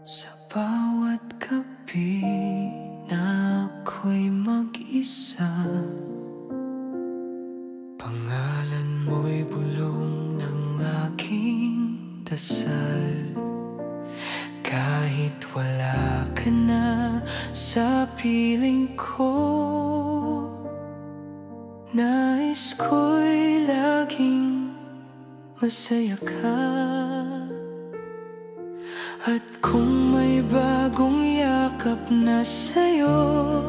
Sa bawat gabi na ako'y mag-isa, pangalan mo'y bulong ng aking dasal. Kahit wala ka na sa piling ko, nais ko'y laging masaya ka. At kung may bagong yakap na sa'yo,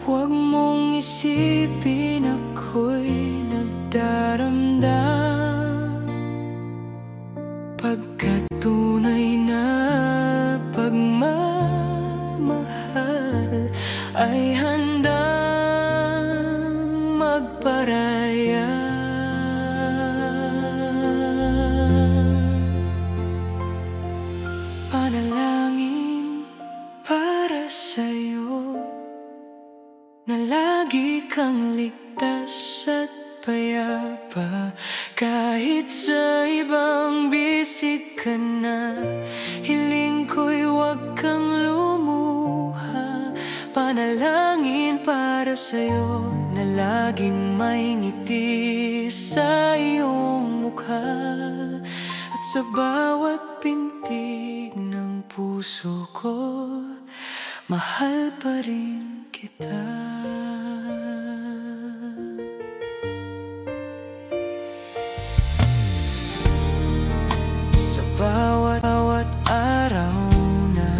huwag mong isipin ako'y nagdaramdam. Pagkat tunay na pagmamahal ay handang magparaya. Panalangin para sa'yo na lagi kang ligtas at payapa. Kahit sa ibang bisig ka na, hiling ko'y huwag kang lumuha. Panalangin para sa'yo na laging may ngiti sa iyong mukha. At sa bawat pintig ng puso ko, mahal pa rin kita. Sa bawat araw na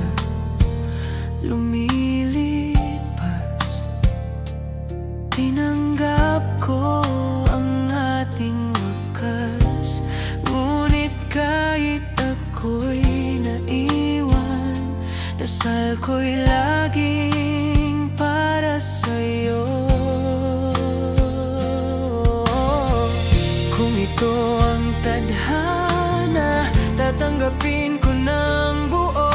lumilipas, tinanggap ko ang ating wakas. Ngunit kahit ako'y naiwan, dasal ko'y laging para sa'yo. Kung ito ang tadhana, tatanggapin ko ng buo.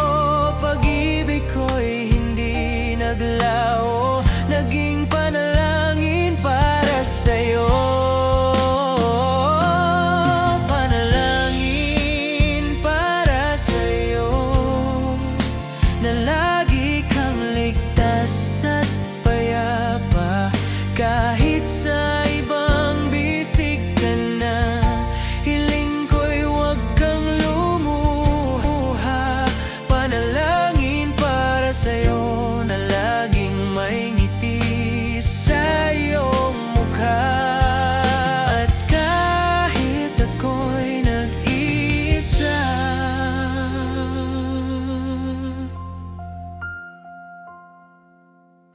Pag-ibig ko'y hindi naglaho, naging panalangin para sa'yo. Panalangin para sa'yo na lagi kang ligtas at payapa. Kahit sa ibang bisig ka na, hiling ko'y huwag kang lumuha. Panalangin para sa'yo na laging may ngiti sa iyong mukha. At kahit ako'y nag-iisa,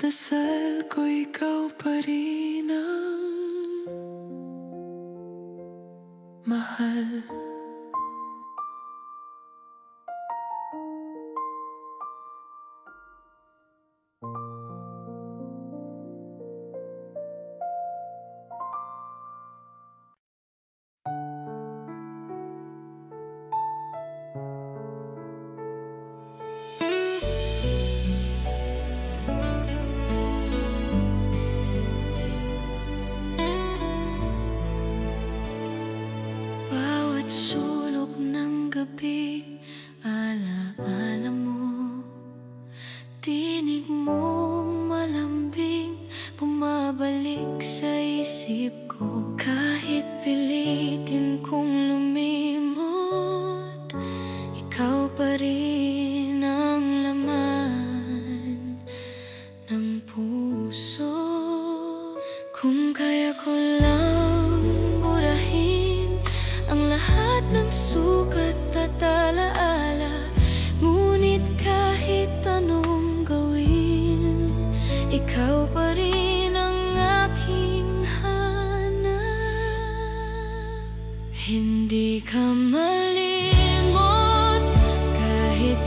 dasal ko ikaw pa rin ang mahal. Bawat sulok ng gabi, alaala mo, tinig mong malambing, bumabalik sa isip ko. Kahit pilitin kong lumimot, ikaw pa rin ang laman ng puso. Kung kaya ko lang burahin ang lahat ng sukat at alaala, ngunit kahit anong gawin, ikaw pa rin ang aking hanap. Hindi ka malimot kahit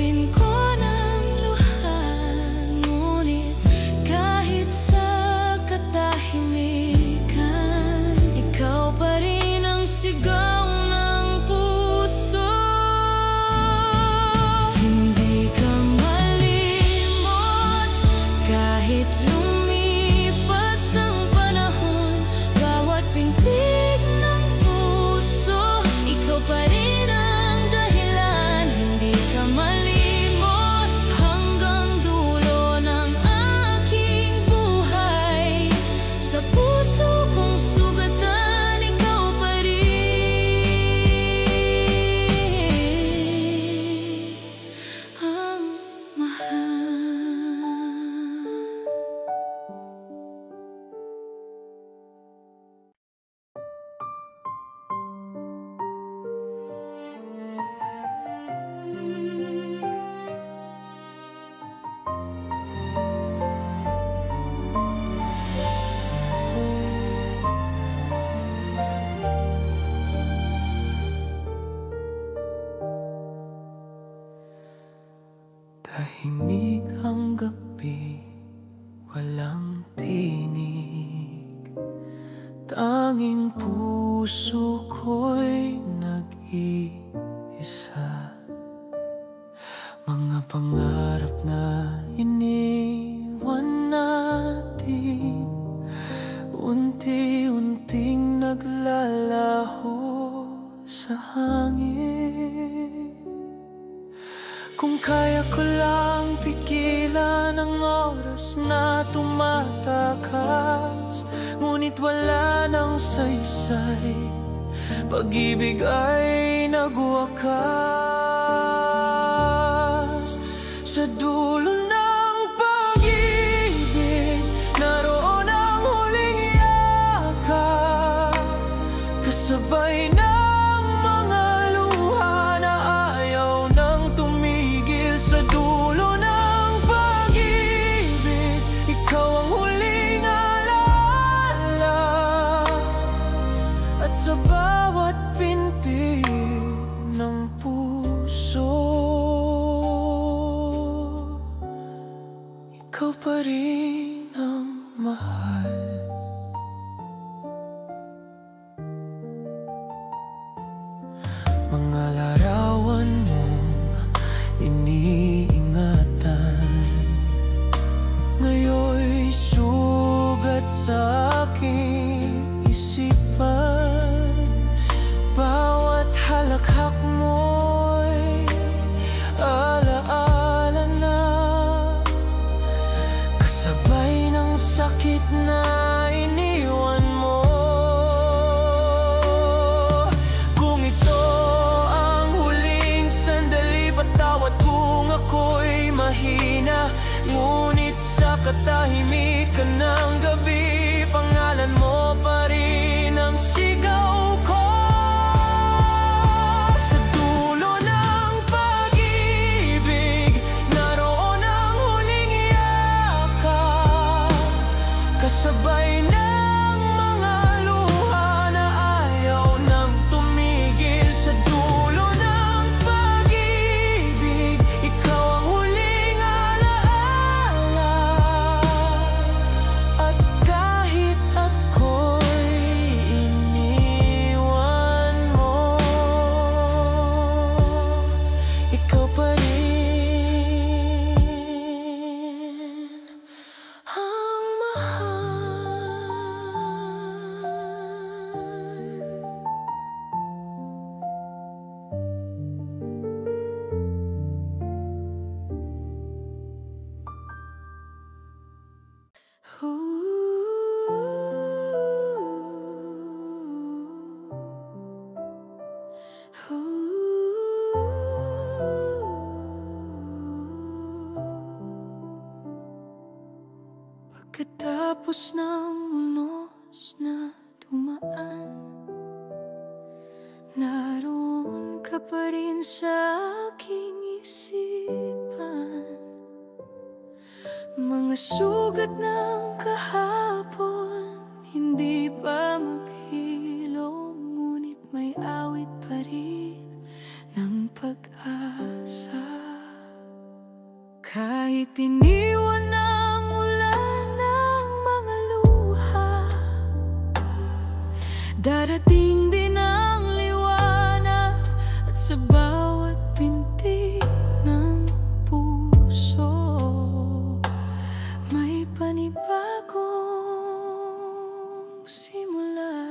Tanggapin ko ng luha, ngunit kahit sa katahimikan, ikaw pa rin ang sigaw ng puso. Hindi ka malimot kahit lumipas ang panahon, bawat pintig ng puso, ikaw pa rin ang dahilan. Hindi ka malimot hanggang dulo ng aking buhay. Sa puso kong sugatan, ikaw pa rin ang mahal. Tahimik ang gabi, walang tinig, tanging puso ko'y nag-iisa. Mga pangarap na iniwan natin, unti-unting naglalaho sa hangin. Kung kaya ko lang pigilan ang oras na tumatakas, ngunit wala nang saysay, pag-ibig ay nagwakas. Sa dulo ng pag-ibig, naroon ang huling yakap, kasabay ng mga luha na ayaw nang tumigil. Sa dulo ng pag-ibig, ikaw ang huling alaala, at sa bawat pintig ng puso, ikaw pa rin ang mahal. Mga larawan mong iniingatan, ngayon'y sugat sa aking isipan. Bawat halakhak mo'y alaala na, kasabay ng sakit na iniwan mo. Kung ito ang huling sandali, patawad kung ako'y mahina, ngunit sa katahimikan ng gabi, pangalan mo pa rin ang sigaw ko. Sa dulo ng pag-ibig, naroon ang huling yakap, kasabay ng mga luha na ayaw nang tumigil. Sa dulo ng pag-ibig, ikaw ang huling alaala, at kahit ako'y iniwan mo, ikaw pa rin ang mahal. Pagkatapos ng unos na dumaan, naroon ka pa rin sa aking isipan. Mga sugat ng kahapon, hindi pa maghilom, ngunit may awit pa rin ng pag-asa. Kahit iniwan ng ulan ng mga luha, darating din ang liwanag. At sa bawat pintig ng puso, may panibagong simula.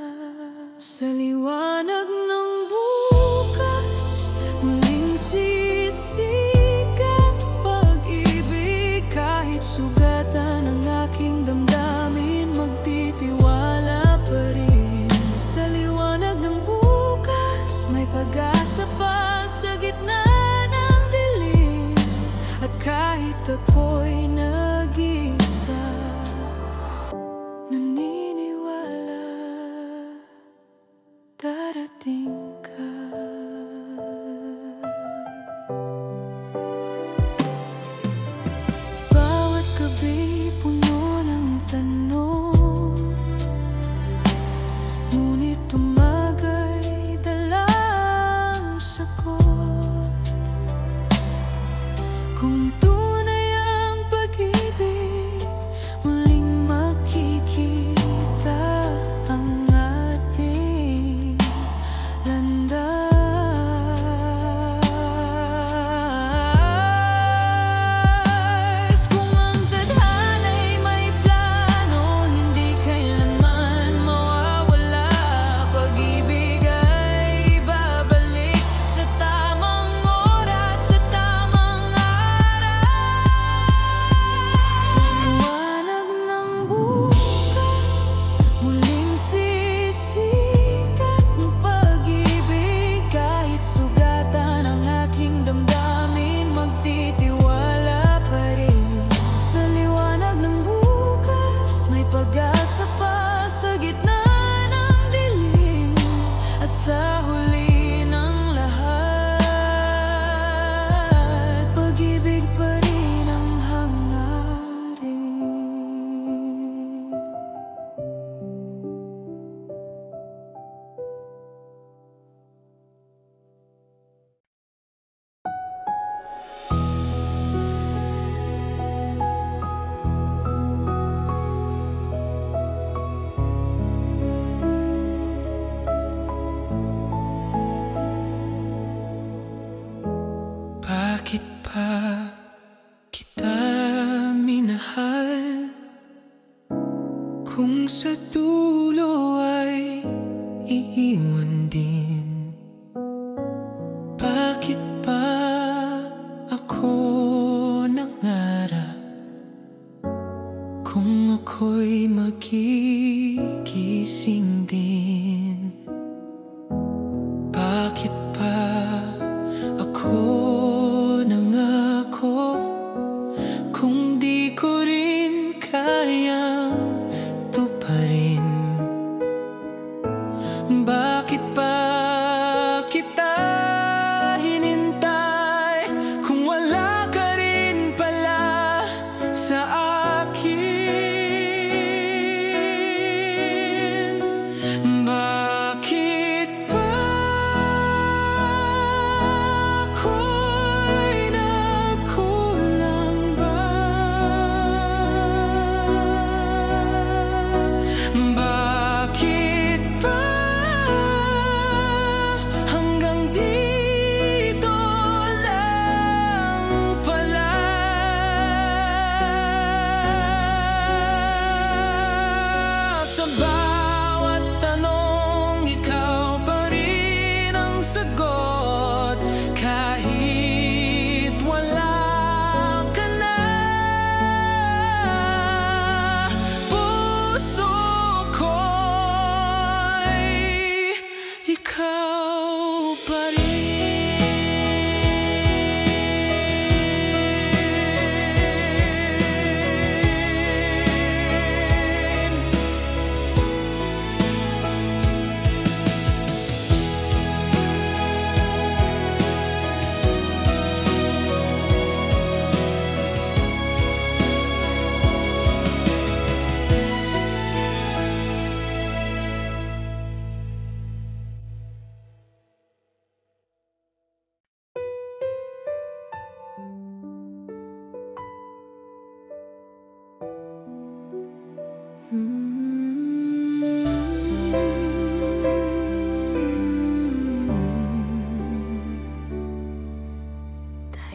Sa liwanag ng bukas, muling sisikat pag-ibig. Kahit sugatan ang aking damdamin, magtitiwala pa rin. Sa liwanag ng bukas, may pag-asa pa sa gitna ng dilim. At kahit ako'y nag-isa, naniniwala darating ka. Bawat gabi puno ng tanong, ngunit tumagay dalang sagot. Kung tunay ang pag-ibig, muling makikita ang ating landas. Kung ang tadhana'y may plano, hindi kailanman mawawala. Pag-ibig ay babalik sa tamang oras, sa tamang araw. Sa liwanag ng bukas, muling sisikat ang pag-ibig. Kahit sugatan ang aking damdamin, magtitiwala pa rin. Sa liwanag ng bukas, may pag-asa pa sa gitna ng dilim. At sa huli ng lahat, pag-ibig pa rin ang hangarin. Bakit pa kita minahal kung sa dulo ay iiwan din? Bakit pa ako nangarap kung ako'y magigising din? Bakit pa ako nangako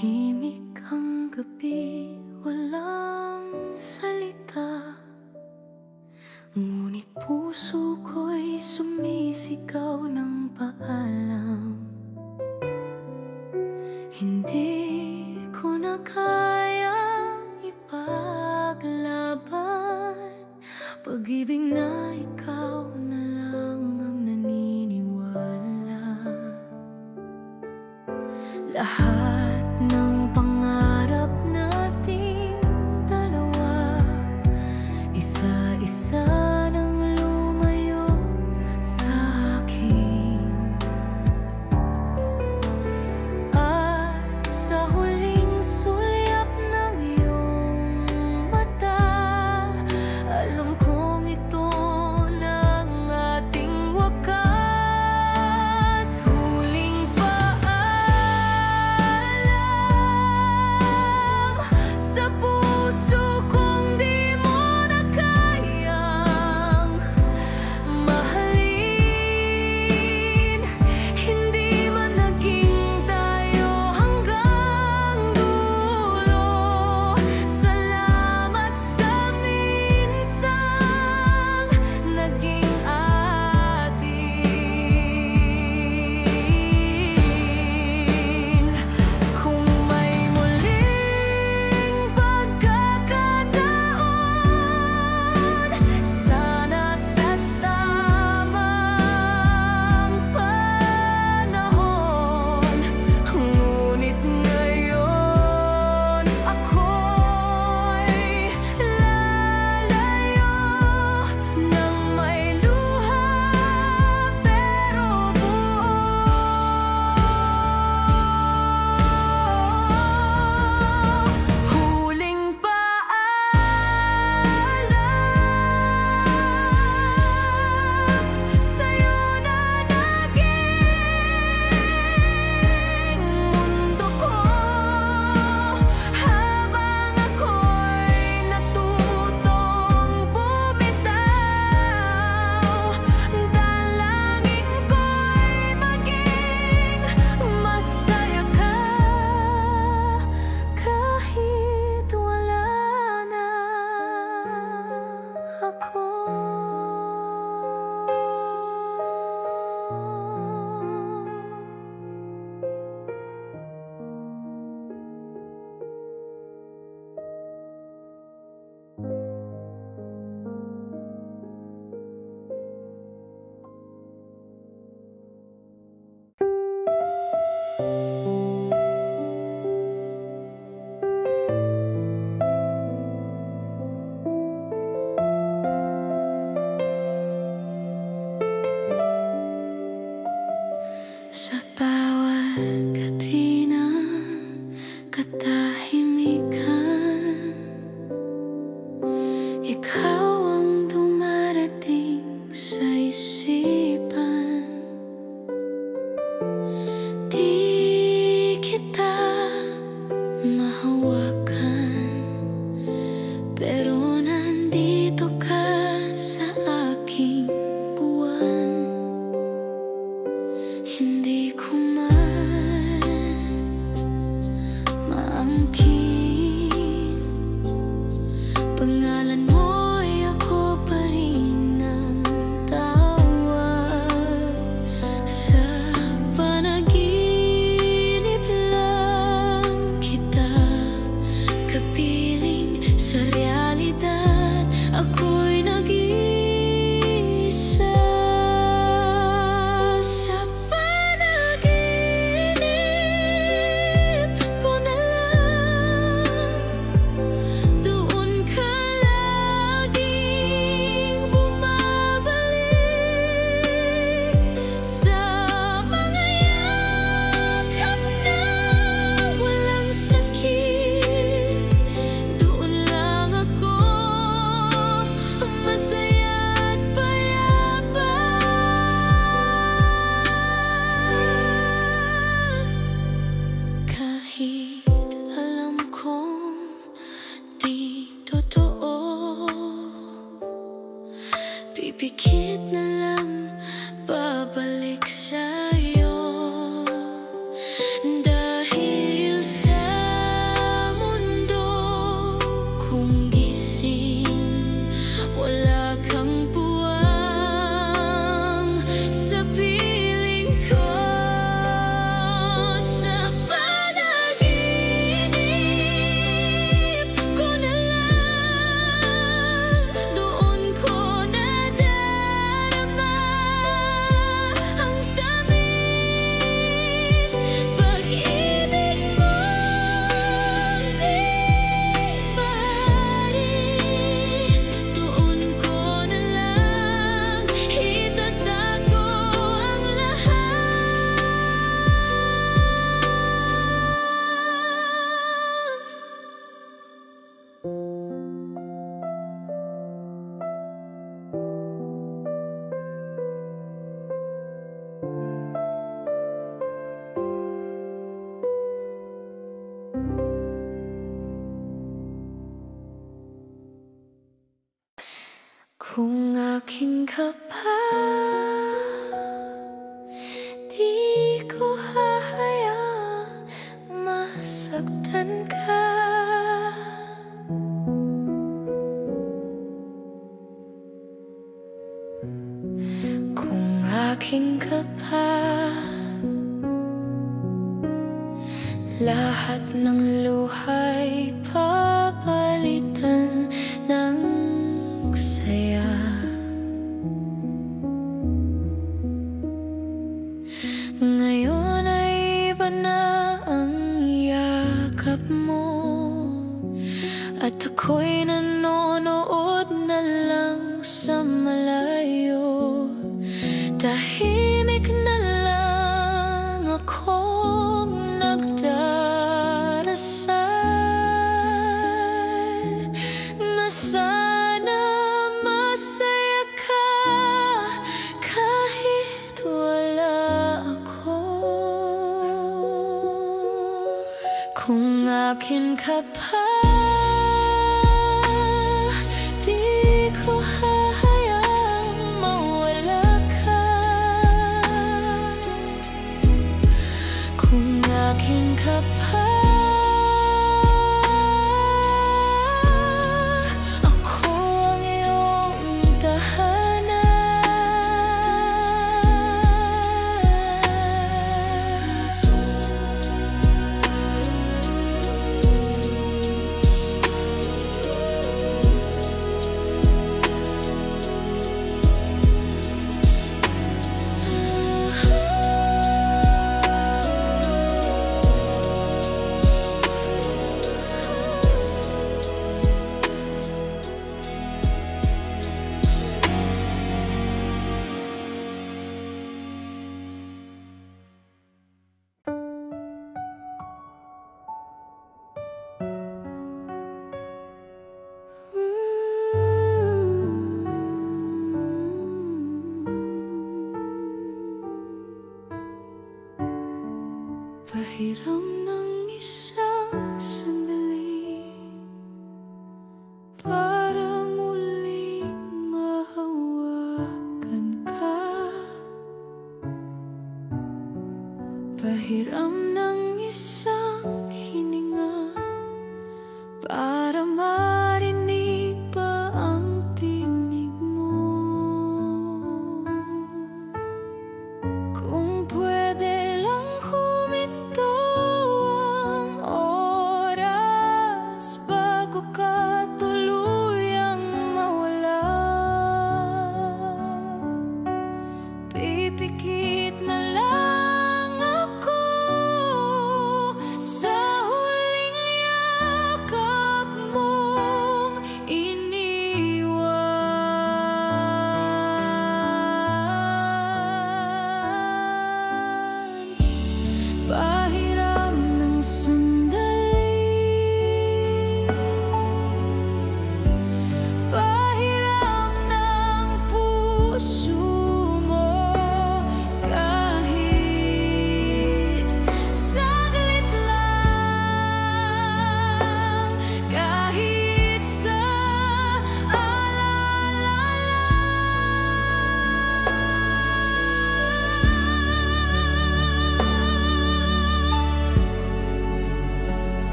Tahimik ang gabi, walang salita, ngunit puso ko'y sumisigaw ng paalam. Hindi ko na kayang ipaglaban pag-ibig na ikaw na lang ang naniniwala. Lahat ng pangarap nating dalawa, isa-isa nang lumayo sa akin. At sa huling sulyap ng iyong mata, alam kong ito na ang ating wakas. Huling paalam sa puso kong di mo na kayang mahalin. Hindi man naging tayo hanggang dulo, salamat sa minsang naging atin. Kung may muling pagkakataon, sana sa tamang panahon. Ngunit ngayon ako'y lalayo nang may luha pero buo. Huling paalam sa'yo na naging mundo ko, habang ako'y natutong bumitaw. Dalangin ko'y maging masaya ka kahit wala na ako. Sa bawat gabi ng katahimikan, ikaw ang dumarating sa isipan. Di kita mahawakan, pero nandito ka sa aking buwan. Hindi ko man maangkin, pangalan mo'y ako pa rin ang tawag. Sa panaginip lang kita kapiling, sa realidad ako'y nag-iisa. Sa panaginip ko na lang Kung aking ka pa, di ko hahayaang masaktan ka. Kung aking ka pa, lahat ng luha'y papalitan ng saya. Ngayon ay iba na ang yakap mo, at ako'y nanonood na lang sa malayo. Tahimik na lang akong nagdarasal na sana masaya ka kahit wala ako. Kung akin ka pa, di ko hahayaang mawala ka. Kung akin ka pa, ako ang iyong tahanan.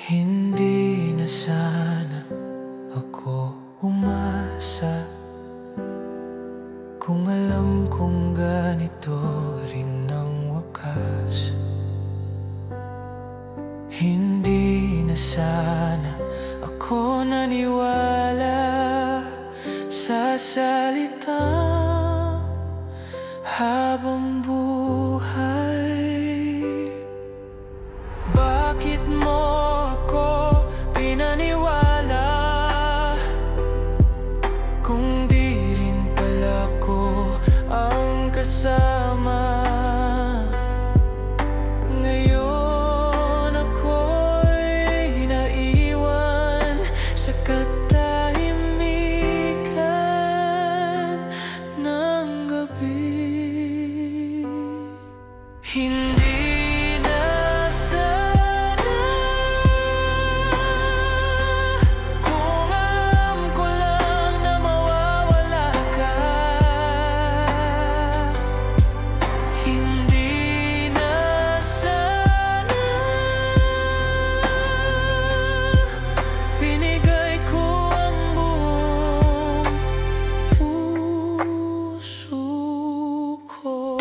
Hindi na sana ako umasa kung alam kong ganito rin ang wakas. Hindi na sana ako naniwala sa salitang habang buhay. Bakit mo ako pinaniwala kung di rin pala ko ang kasama? Ngayon ako'y naiwan sa katahimikan ng gabi. Hindi na sana kung alam ko lang na mawawala ka. Hindi na sana binigay ko ang buong puso ko.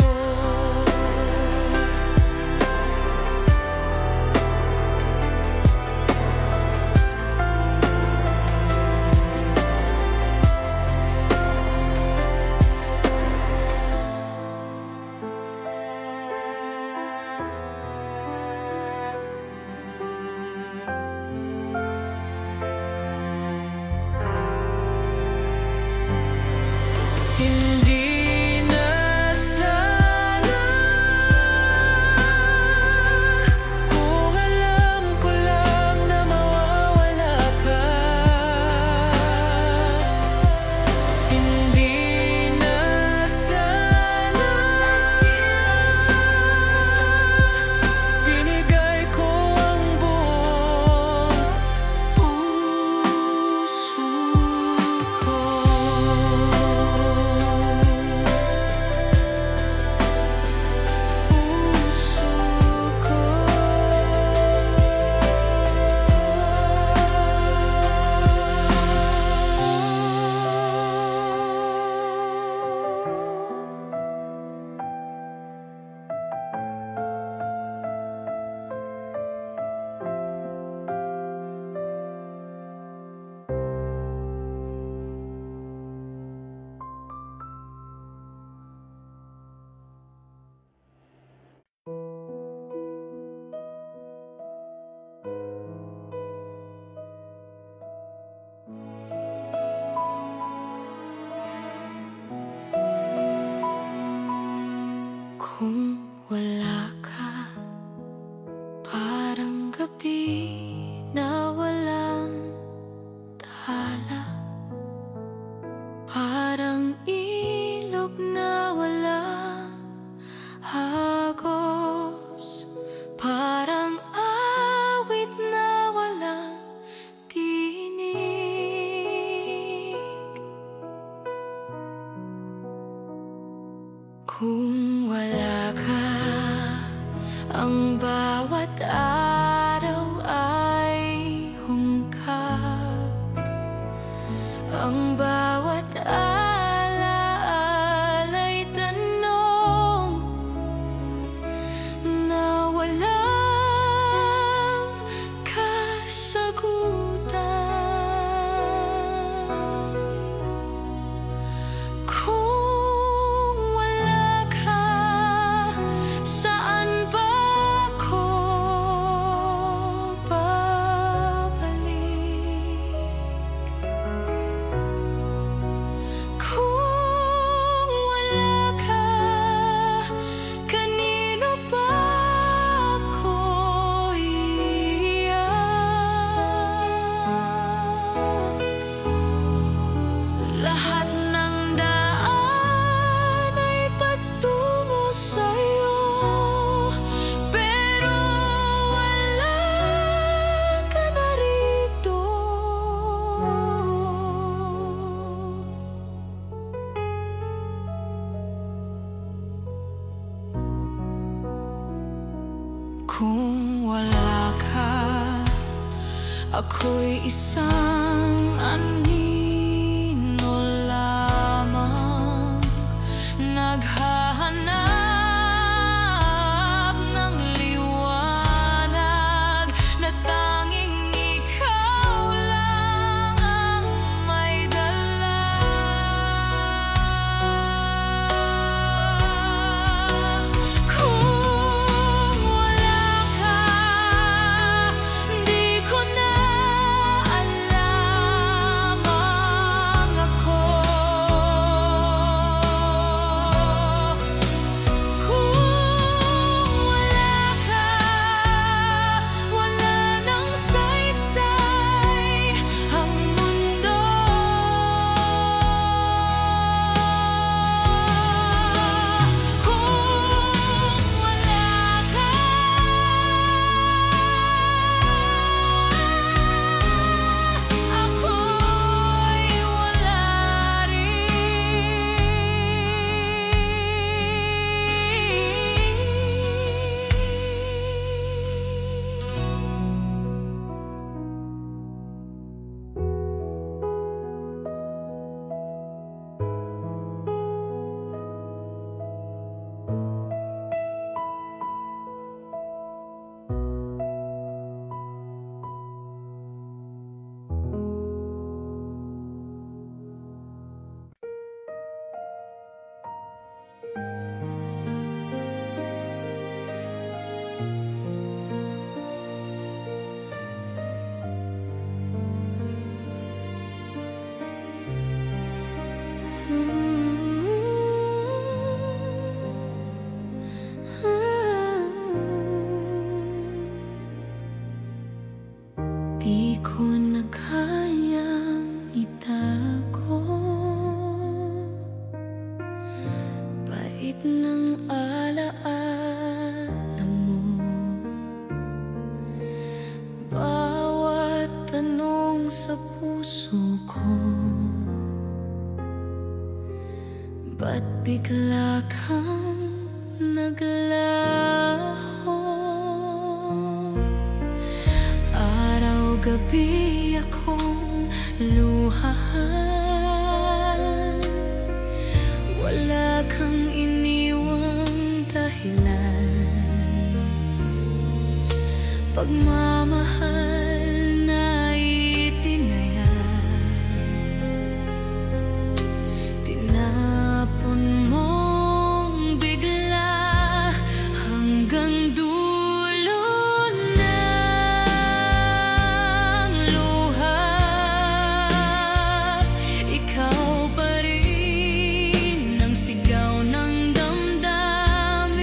Hindi na sana kung alam ko lang na mawawala ka. Hindi na sana binigay ko ang buong puso ko. Kung wala ka, parang gabi na walang tala, parang ilog na walang agos, parang awit na walang tinig. Kung wala ka, ang bawat araw ay hungkag, ang bawat alaala'y tanong na walang kasagutan. Kung wala ka, saan ba ako Ako'y isang anino lamang, naghahanap ng liwanag, na tanging ikaw lang ang may dala. Kung wala ka, di ko na alam ang ako. Kung wala ka, wala nang saysay ang mundo. Kung wala ka, ako'y wala di ko na kayang itago, pait ng alaala mo, bawat tanong sa puso ko. Ba't bigla kang naglaho? Araw-gabi akong luhahan, wala kang iniwang dahilan. Pagmamahal na itinayaan, tinapon mong bigla hanggang dulo ng luha. Ikaw pa rin ang sigaw ng damdamin.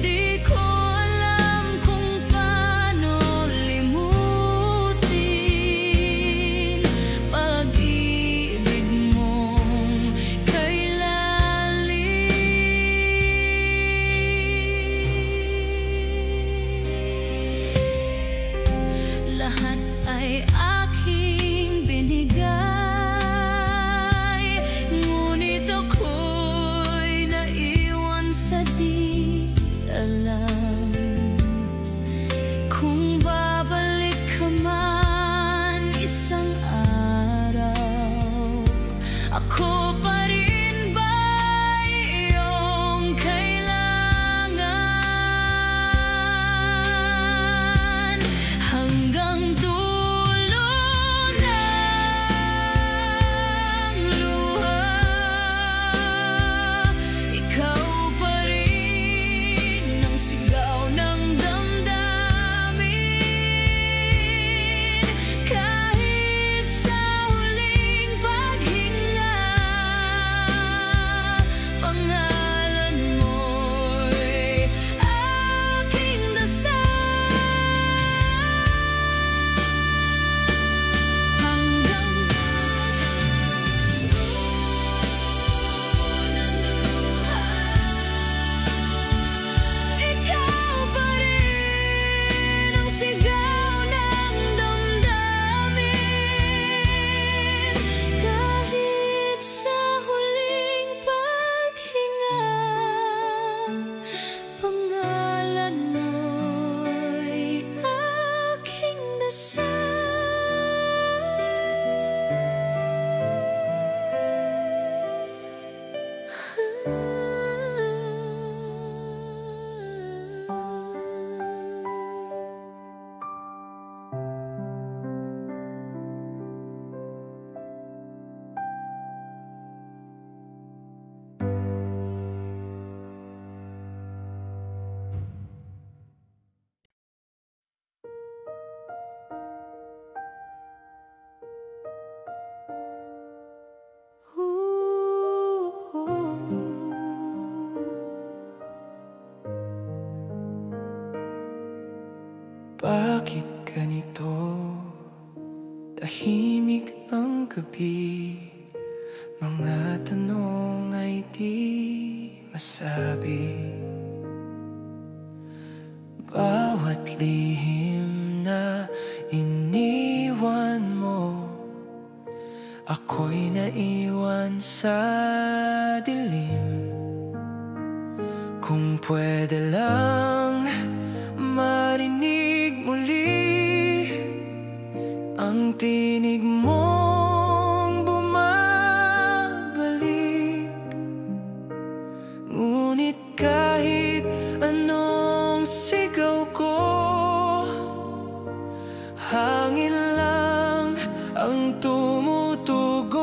Di ko alam kung paano limutin pag-ibig mong kay lalim. Lahat ay aking binigay, ngunit ako'y naiwan sa di alam. Kung babalik ka man isang araw, ako pa rin ba iyong kailangan hanggang dulo ng siya. Bakit ganito? Tahimik ang gabi, mga tanong ay di masabi. Bawat lihim na iniwan mo, ako'y naiwan sa dilim. Kung pwede lang marinig muli ang tinig mong bumabalik. Ngunit kahit anong sigaw ko, hangin lang ang tumutugon.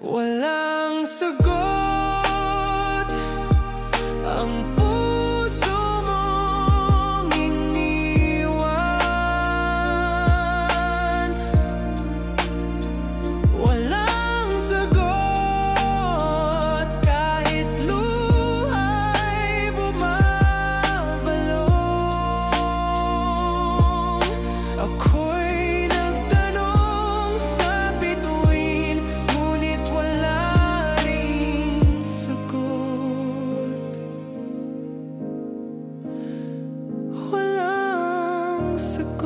Walang sagot ang puso mong iniwan. Walang sagot kahit luha'y bumabalong. Ako'y nagtanong sa bituin, ngunit wala ring sagot. Walang sagot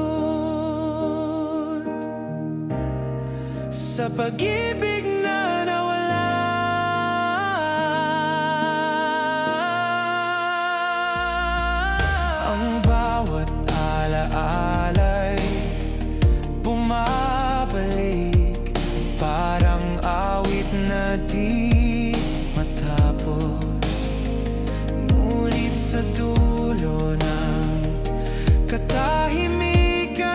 sa pag-ibig na nawala. Ang bawat alaala'y bumabalik, parang awit na di matapos. Ngunit sa dulo ng katahimikan,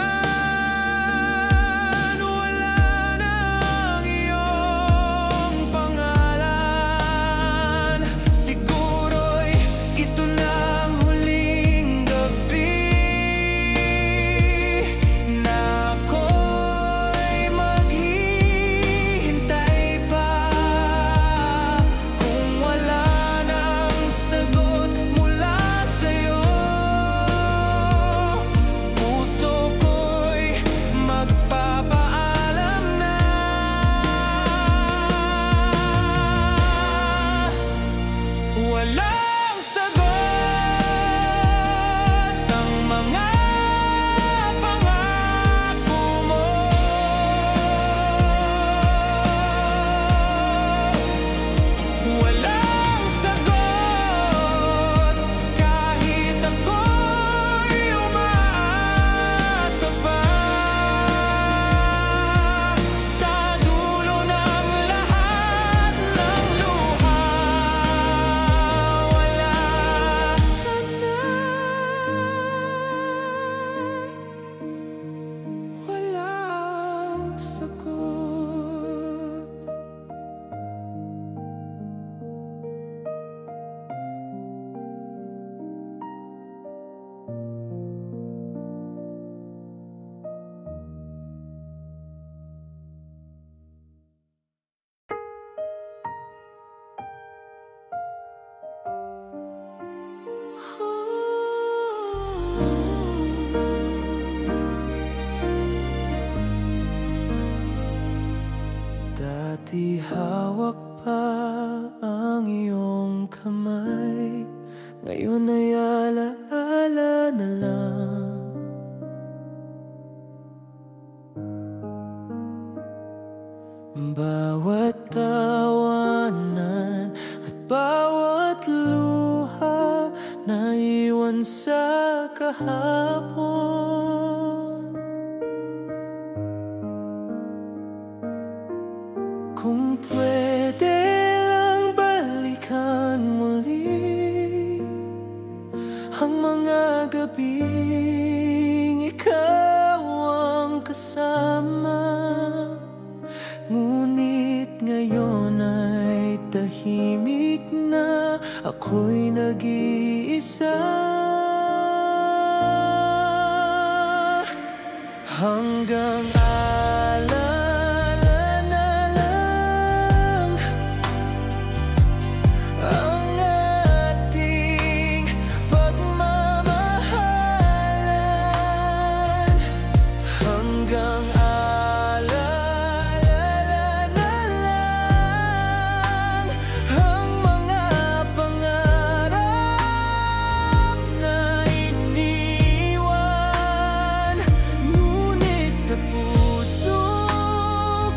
wala nang iyong pangalan. Siguro'y ito nang huling gabi na ako'y maghihintay pa. Kung wala nang sagot mula sa'yo, puso ko'y magpapaalam na. Walang sagot ang mga pangako mo. Walang sagot kahit ako'y umaasa pa. Sa dulo ng lahat ng luha, wala ka na. Walang sagot. Dati hawak pa ang iyong kamay, ngayon ay alaala na lang. Bawat tawanan at bawat luha na ngayon sa kahapon. Kung pwede lang balikan muli ang mga gabing ikaw ang kasama, ngunit ngayon ay tahimik na, ako'y nag-iisa. Hanggang alala na lang ang ating pagmamahalan. Hanggang alala na lang ang mga pangarap na iniwan, ngunit sa puso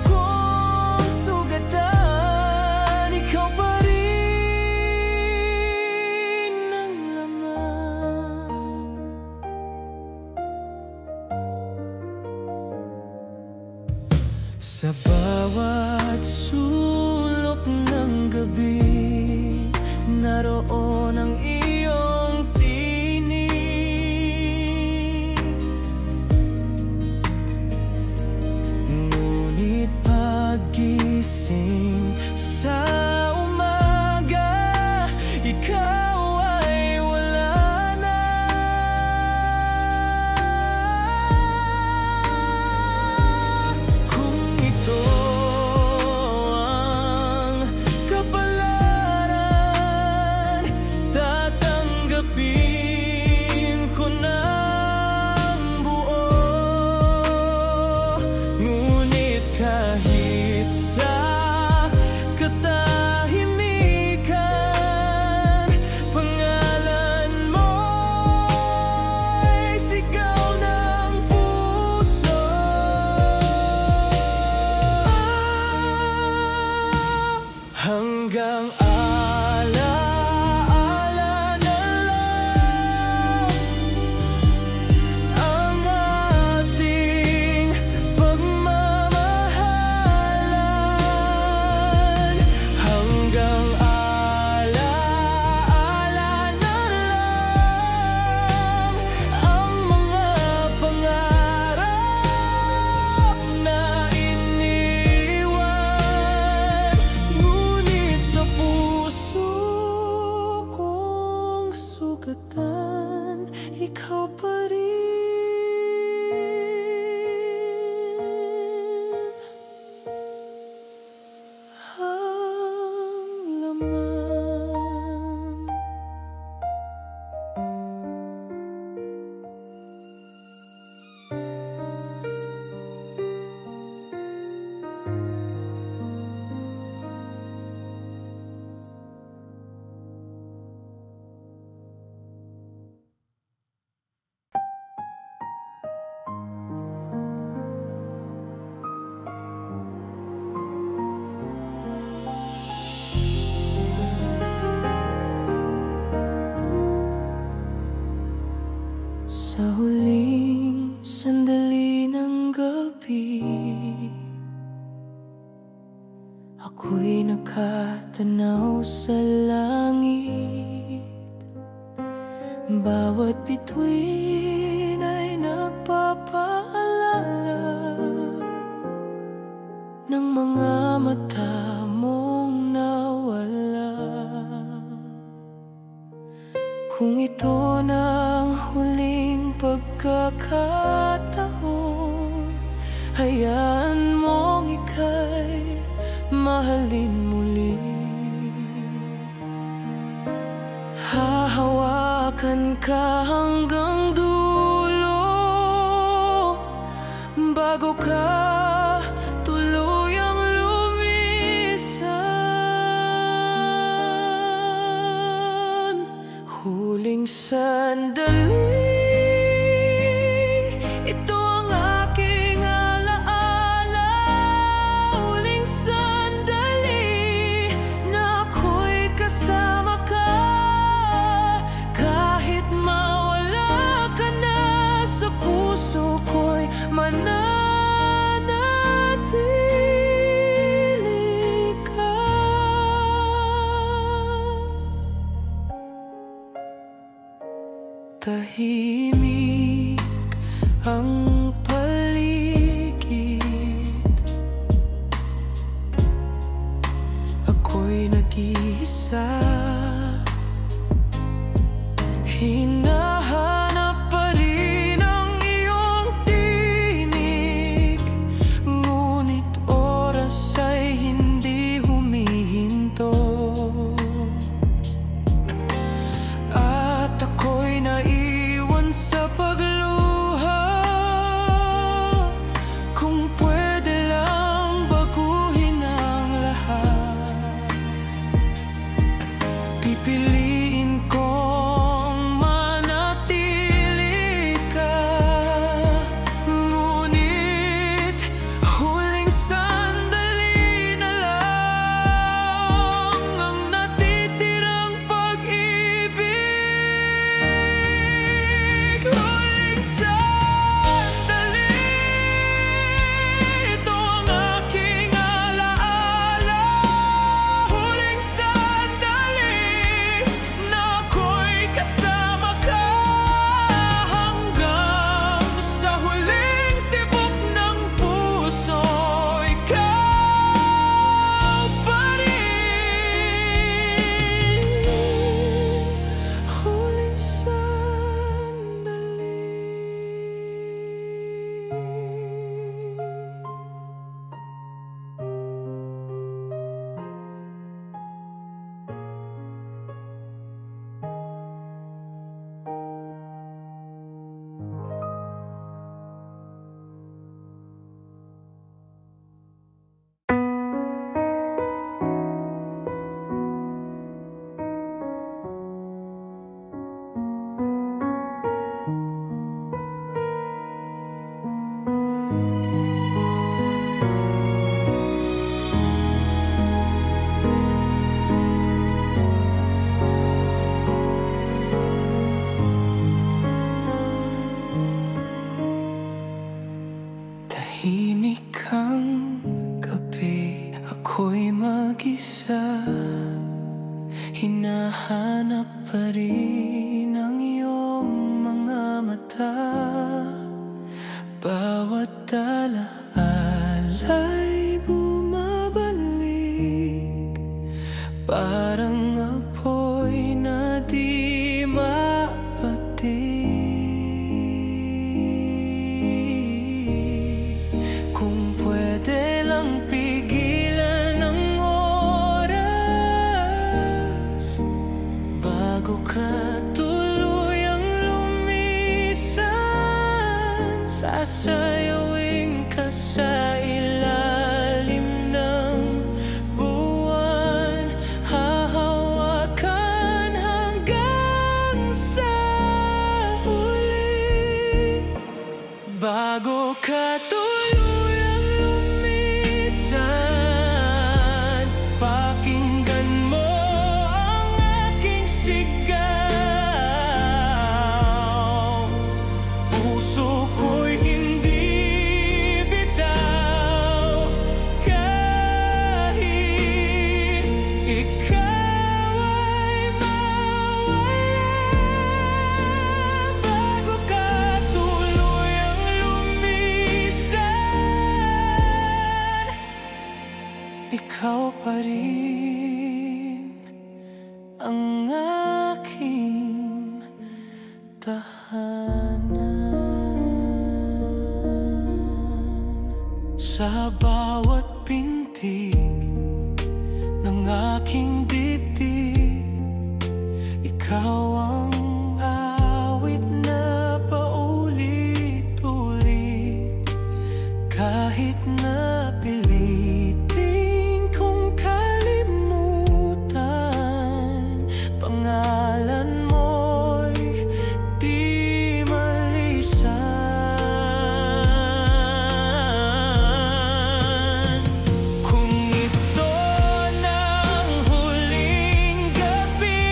kong sugatan, ikaw pa rin ang laman. Sa bawat sulok ng gabi, naroon ang iyong tinig. Ngunit paggising sa umaga, ikaw ay wala na. Kung ito ang kapalaran, tatanggapin ko ng buo. Ngunit kahit sa katahimikan, pangalan mo'y sigaw ng puso. Hanggang alaala na lang ang ating pagmamahalan. Hanggang alaala na lang ang mga pangarap na iniwan, ngunit sa puso kong sugatan, ikaw pa rin ang laman. Sa huling sandali ng gabi, ako'y nakatanaw sa langit. Bawat bituin ay nagpapaalala ng mga mata mong nawala. Kung ito na ang huling pagkakataon, hayaan mong ika'y mahalin muli. Hahawakan ka hanggang dulo bago ka tuluyang lumisan. Huling sandali, ito ang aking alaala. Huling sandali na ako'y kasama ka, kahit Tahimik ang paligid, ako'y nag-iisa. Hinahanap pa rin ang iyong tinig, ngunit oras ay hindi humihinto. At ako'y naiwan sa pagluha. Kung pwede lang baguhin ang lahat, pipiliin kong manatili ka. Ngunit huling sandali na lang ang natitirang pag-ibig. Huling sandali, ito ang aking alaala. Huling sandali na ako'y kasama ka, hanggang sa huling tibok ng puso, ikaw pa rin. Huling sandali. Tahimik ang gabi, ako'y mag-isa. Hinahanap pa rin ang iyong mga mata. Bawat alaala'y bumabalik, parang apoy na di mapatay. Kung pwede lang pigilan ang oras bago ka tuluyang lumisan, sasayawin ka sa ilalim ng buwan, hahawakan hanggang sa huli. Bago ka tuluyang lumisan, pakinggan mo ang aking sigaw. Puso ko'y hindi bitaw, kahit ikaw ay mawala. Bago ka tuluyang lumisan, ikaw pa rin ang aking tahanan. Sa bawat pintig ng aking dibdib, ikaw ang awit na paulit-ulit. Kahit na pilitin kong kalimutan, pangalan mo'y di malisan. Kung ito na ang huling gabi,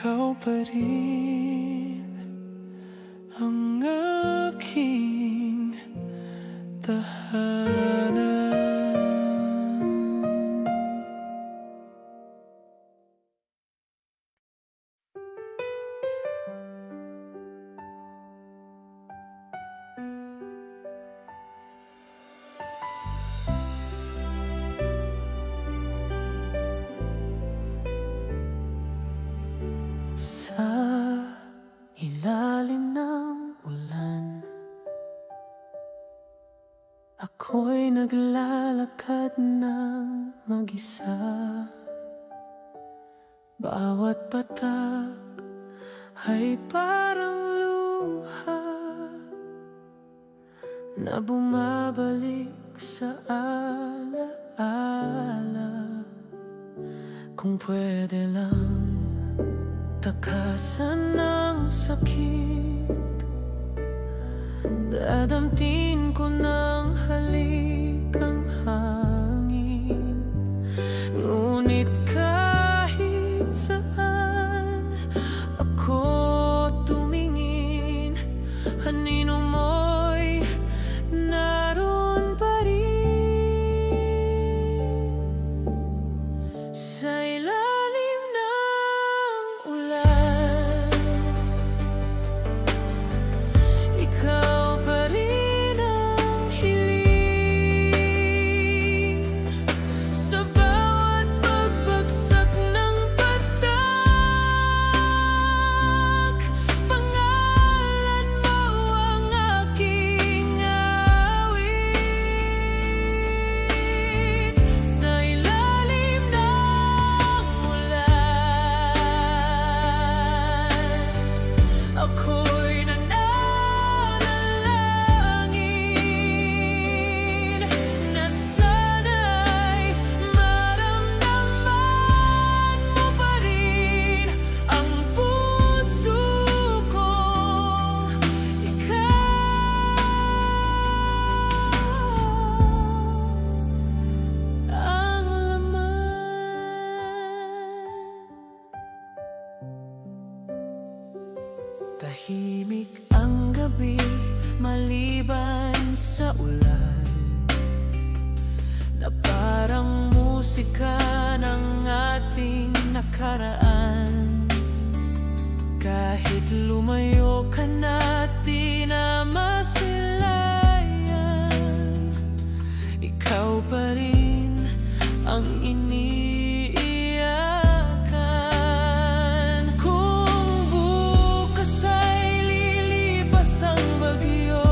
ikaw pa rin ang aking tahanan. Sa ilalim ng ulan, ako'y naglalakad ng mag-isa. Bawat patak ay parang luha na bumabalik sa alaala. Kung pwede lang takasan ng sakit, dadamtin ko ng halik ang hangin. Ngunit kahit saan ako tumingin, anino mo'y naroon pa rin. Sa ilalim ng ulan, ikaw pa rin ang hiling. Sa bawat pagbagsak ng patak, pangalan mo ang aking awit. Sa ilalim ng ulan, ako'y nananalangin na sana'y maramdaman mo pa rin ang puso ko. Ikaw ang laman. Tahimik ang gabi maliban sa ulan, na parang musika ng ating nakaraan. Kahit lumayo ka na, di na masilayan. Ikaw pa rin ang iniiyakan. Kung bukas ay lilipas ang bagyo,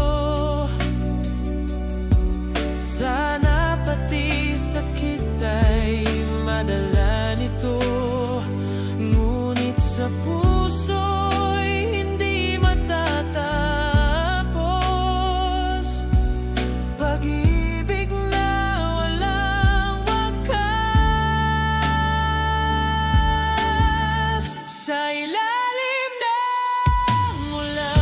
sana pati sakit ay madala nito. Ngunit sa puso'y hindi matatapos, pag-ibig na walang wakas. Sa ilalim ng ulan,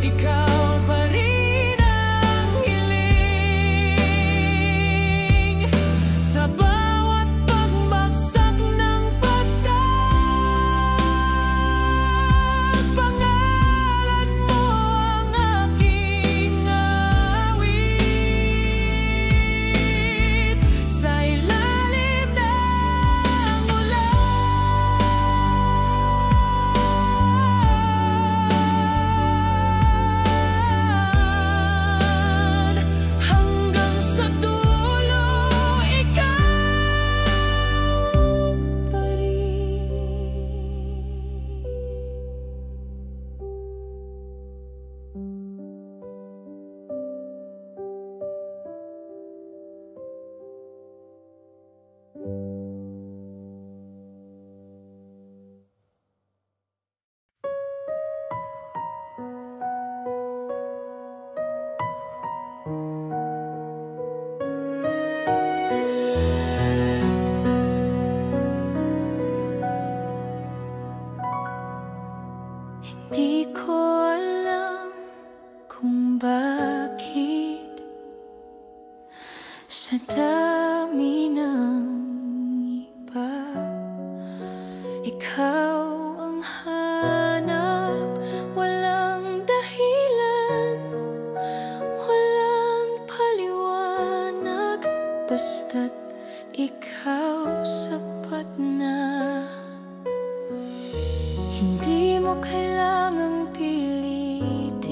ikaw pa rin ang hiling. Sa bawat pagbagsak ng patak, pangalan mo ang aking awit. Sa ilalim ng ulan, hanggang sa dulo, ikaw pa Di ko alam kung bakit sa dami ng iba ikaw ang hanap, walang dahilan, walang paliwanag, basta't ikaw sapat na. Hindi mo kailangang pilitin,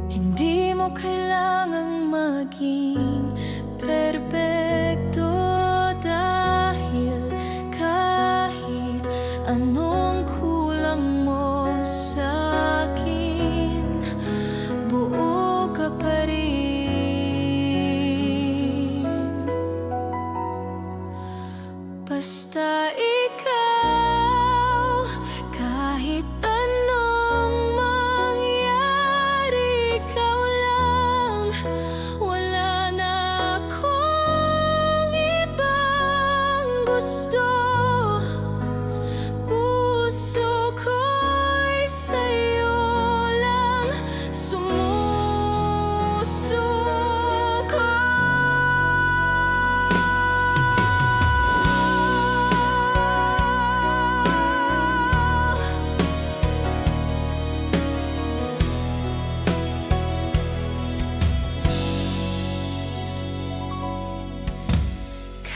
hindi mo kailangang maging perpekto, dahil kahit anong kulang mo sa'kin, buo ka pa rin. Basta ikaw, kahit anong mangyari, ikaw lang. Wala na akong ibang gusto. Puso ko'y sa'yo lang sumusuko.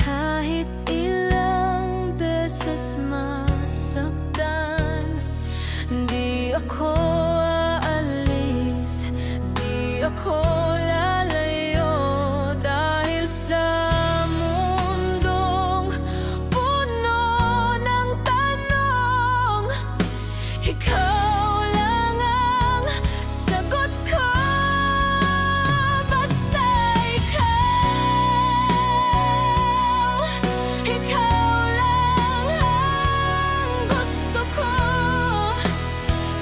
Kahit ilang beses masaktan, di ako aalis, di ako lalayo, dahil sa mundong puno ng tanong, ikaw lang ang sagot ko. Basta ikaw lang ang gusto ko.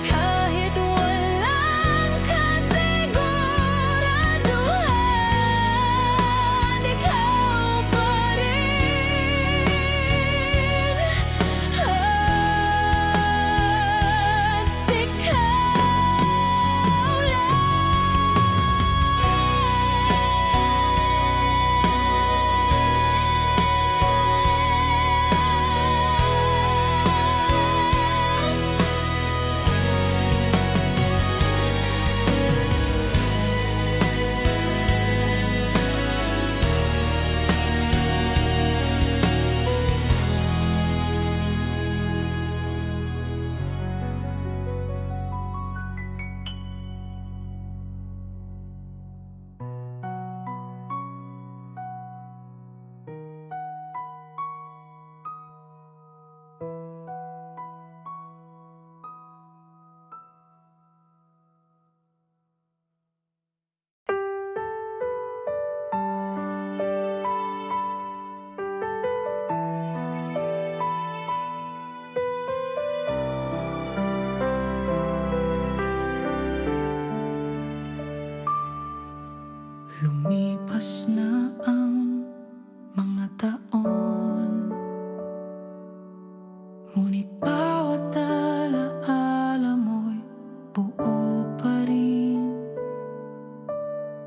Kahit walang kasiguraduhan, ikaw pa rin. At ikaw lumipas na ang mga taon, ngunit bawat alaala mo'y buo pa rin.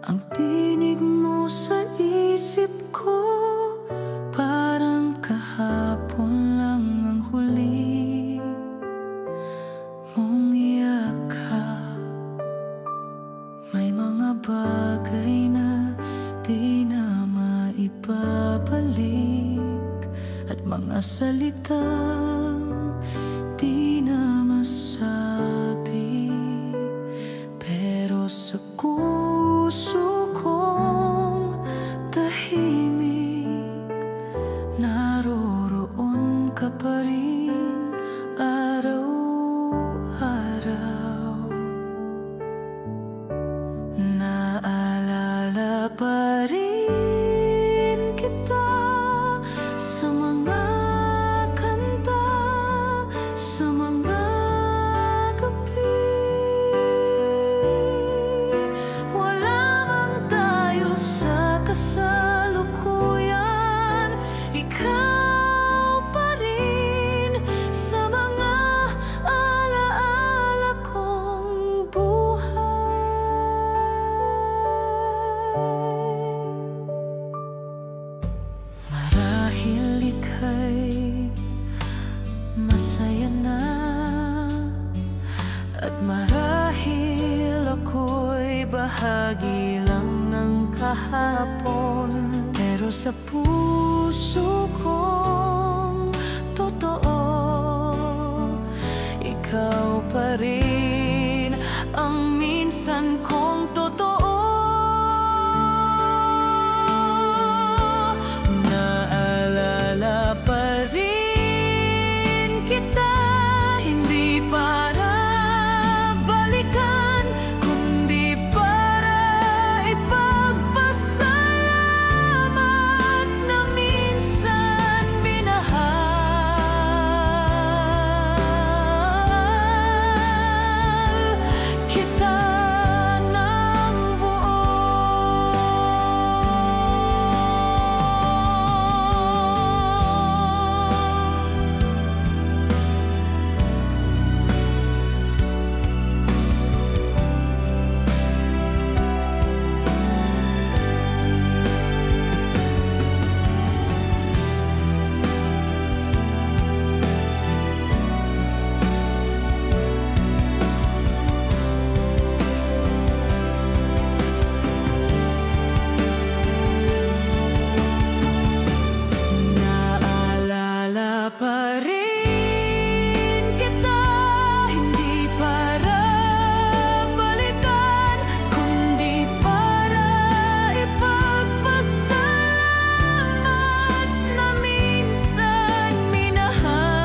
Ang tinig mo sa isip ko, parang kahapon lang ang huli mong iyakap. May mga bagay na di na maibabalik, at mga salitang di na masabi, pero sa puso kong tahimik, naroroon ka pa rin araw-araw. Naalala pa rin kita sa mga kanta pero sa puso kong totoo, ikaw pa rin ang minsan kong totoo. Naalala pa rin kita, hindi para balikan, kundi para ipagpasalamat na minsan minahal kita ng buo. Naalala pa rin kita, hindi para balikan, kundi para ipagpasalamat na minsan minahal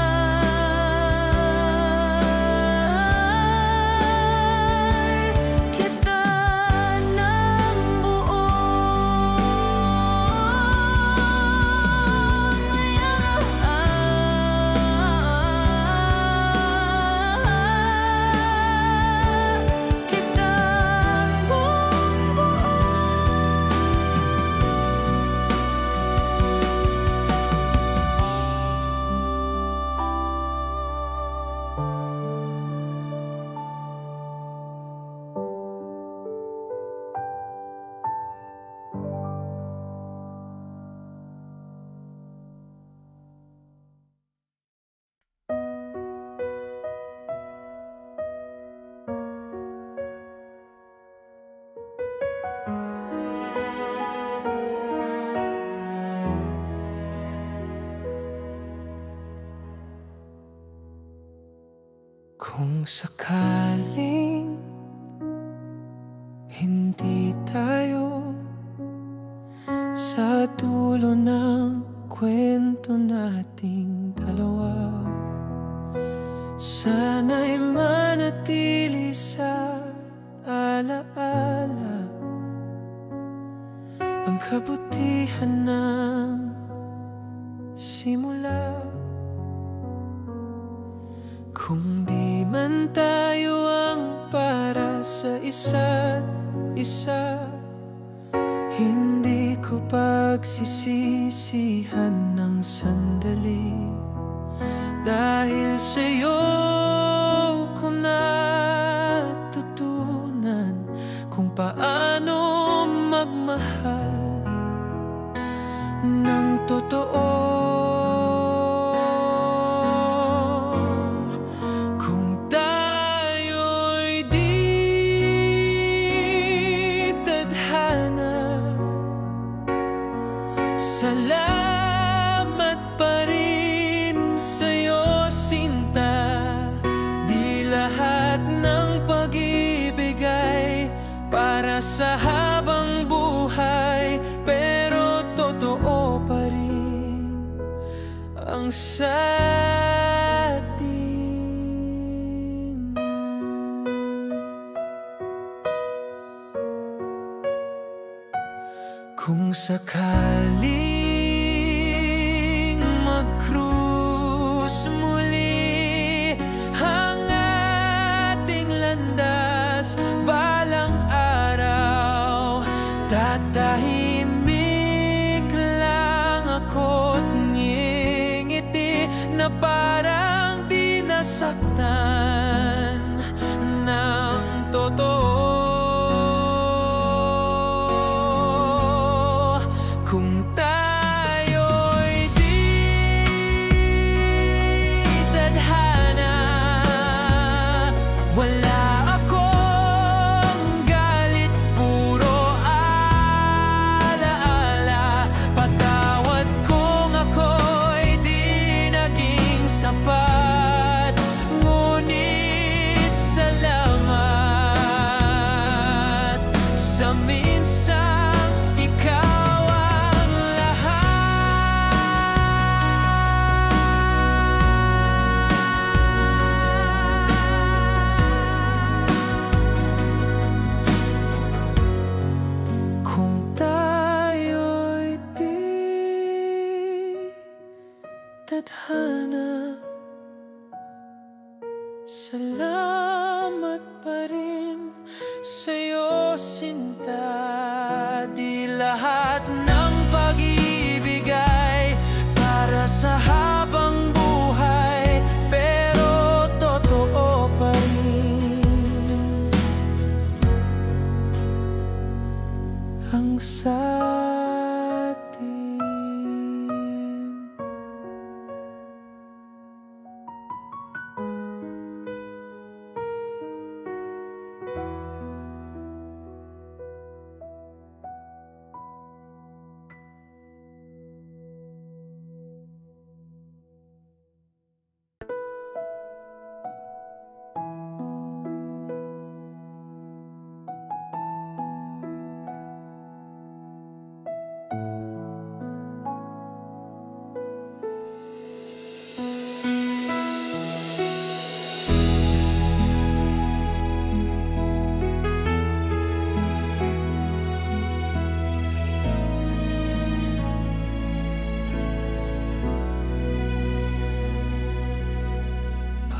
kita ng buo. Kung sakaling hindi tayo sa dulo ng kwento nating dalawa, sana'y manatili sa alaala ang kabutihan ng simula. Kung di man tayo ang para sa isa't isa, hindi ko pagsisisihan ng sandali, dahil sa'yo ko natutunan kung paano magmahal ng totoo. Salamat pa rin sa'yo, sinta. Di lahat ng pag-ibig ay para sa habang buhay, pero totoo pa rin ang sa'tin. Kung sakaling mag-cruise muli ang ating landas, balang araw tatahimik lang ako't ngingiti na parang di nasaktan ng totoo. Kung tayo'y di tadhana, wala akong galit, puro alaala. tadhana, salamat pa rin sa'yo, sinta. Di lahat ng pag-ibig ay para sa habang buhay, pero totoo pa rin ang sa atin.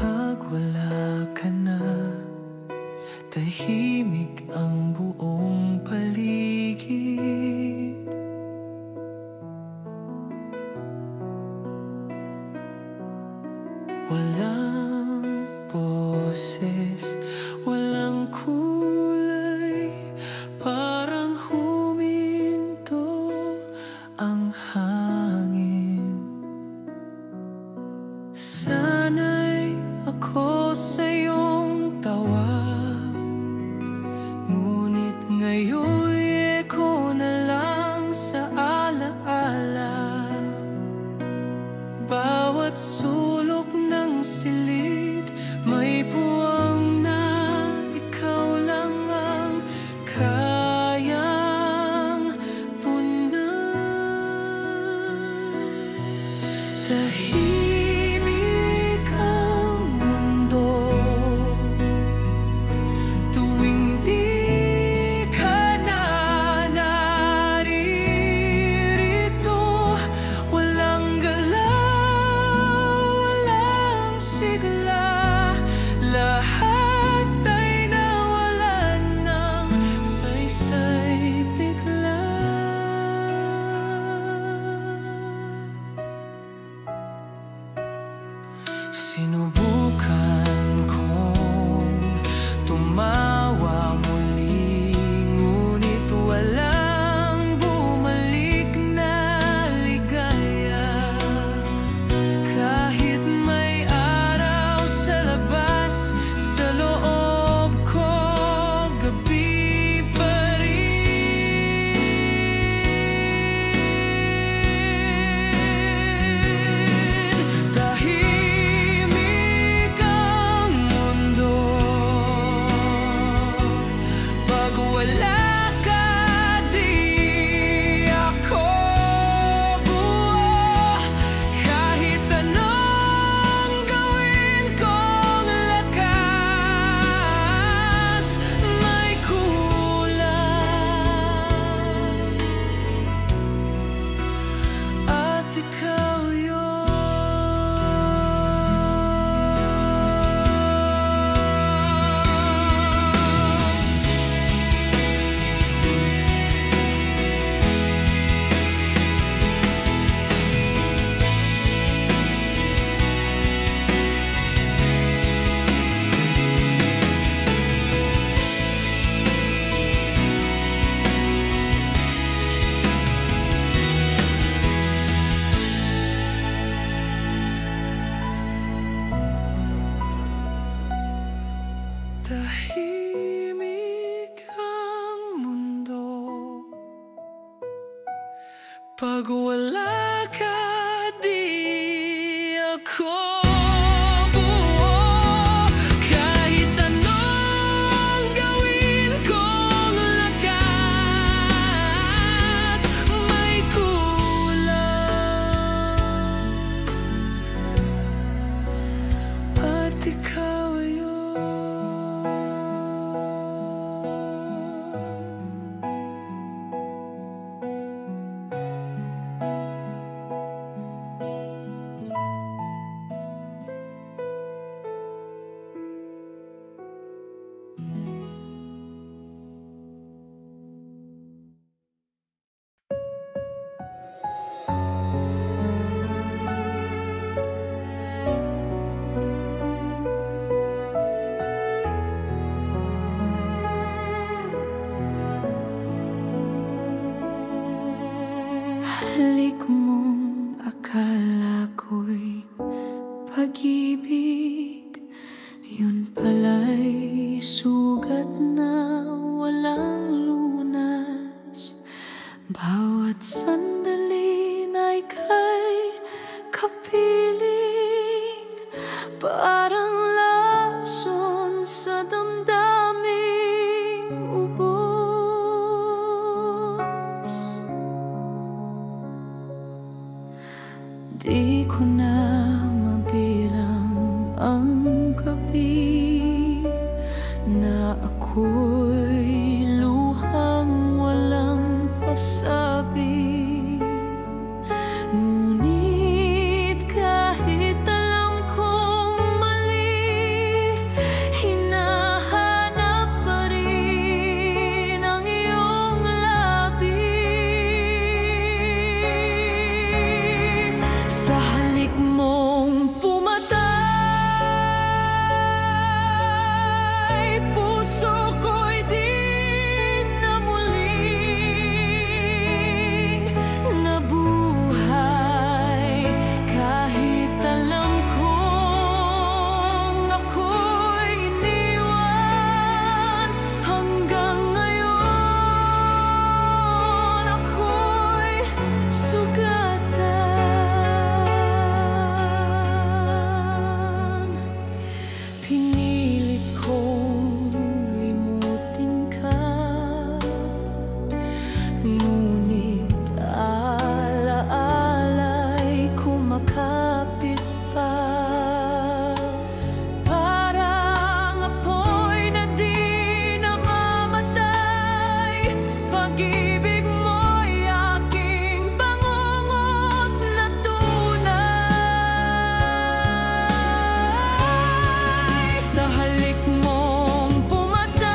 Pag wala ka na, tahimik ang buong paligid. Walang boses, walang kulay, parang huminto ang hangin. Sana'y ako sa iyong tawa, ngunit ngayon'y eko na lang sa alaala. Bawat sulok ng silid may puwang na ikaw lang ang kayang punan. Tahimik ang mundo tuwing di ka na naririto. Walang galaw, walang sigla, lahat ay nawalan ng saysay bigla. Sinubukan kong tumawa muli, ngunit walang bumalik na ligaya. Kahit may araw sa labas, sa loob ko gabi pa rin. Tahimik ang mundo pag wala ka, di ako buo. Kahit anong gawin kong lakas, may kulang, at ikaw yun. Tahimik ang mundo pag wala ka, di ako buo. Kahit anong gawin kong lakas, may kulang, at ikaw yun. halik mong akala ko'y pag-ibig, yun pala'y sugat na walang lunas. Bawat sandali na ika'y kapiling, parang lason sa damdaming ubos. Di ko na mabilang ang gabi na ako'y luhang walang pasabi. Ngunit kahit alam kong mali, hinahanap pa rin ang iyong labi. Sa halik mong pumatay, puso ko'y di na muling nabuhay. Kahit alam kong ako'y iniwan, hanggang ngayon ako'y sugatan. Pinilit kong limutin ka, ngunit ala-ala'y kumakapit pa. Parang apoy na di namamatay, pag-ibig mo'y aking bangungot na tunay. Sa halik mong pumatay,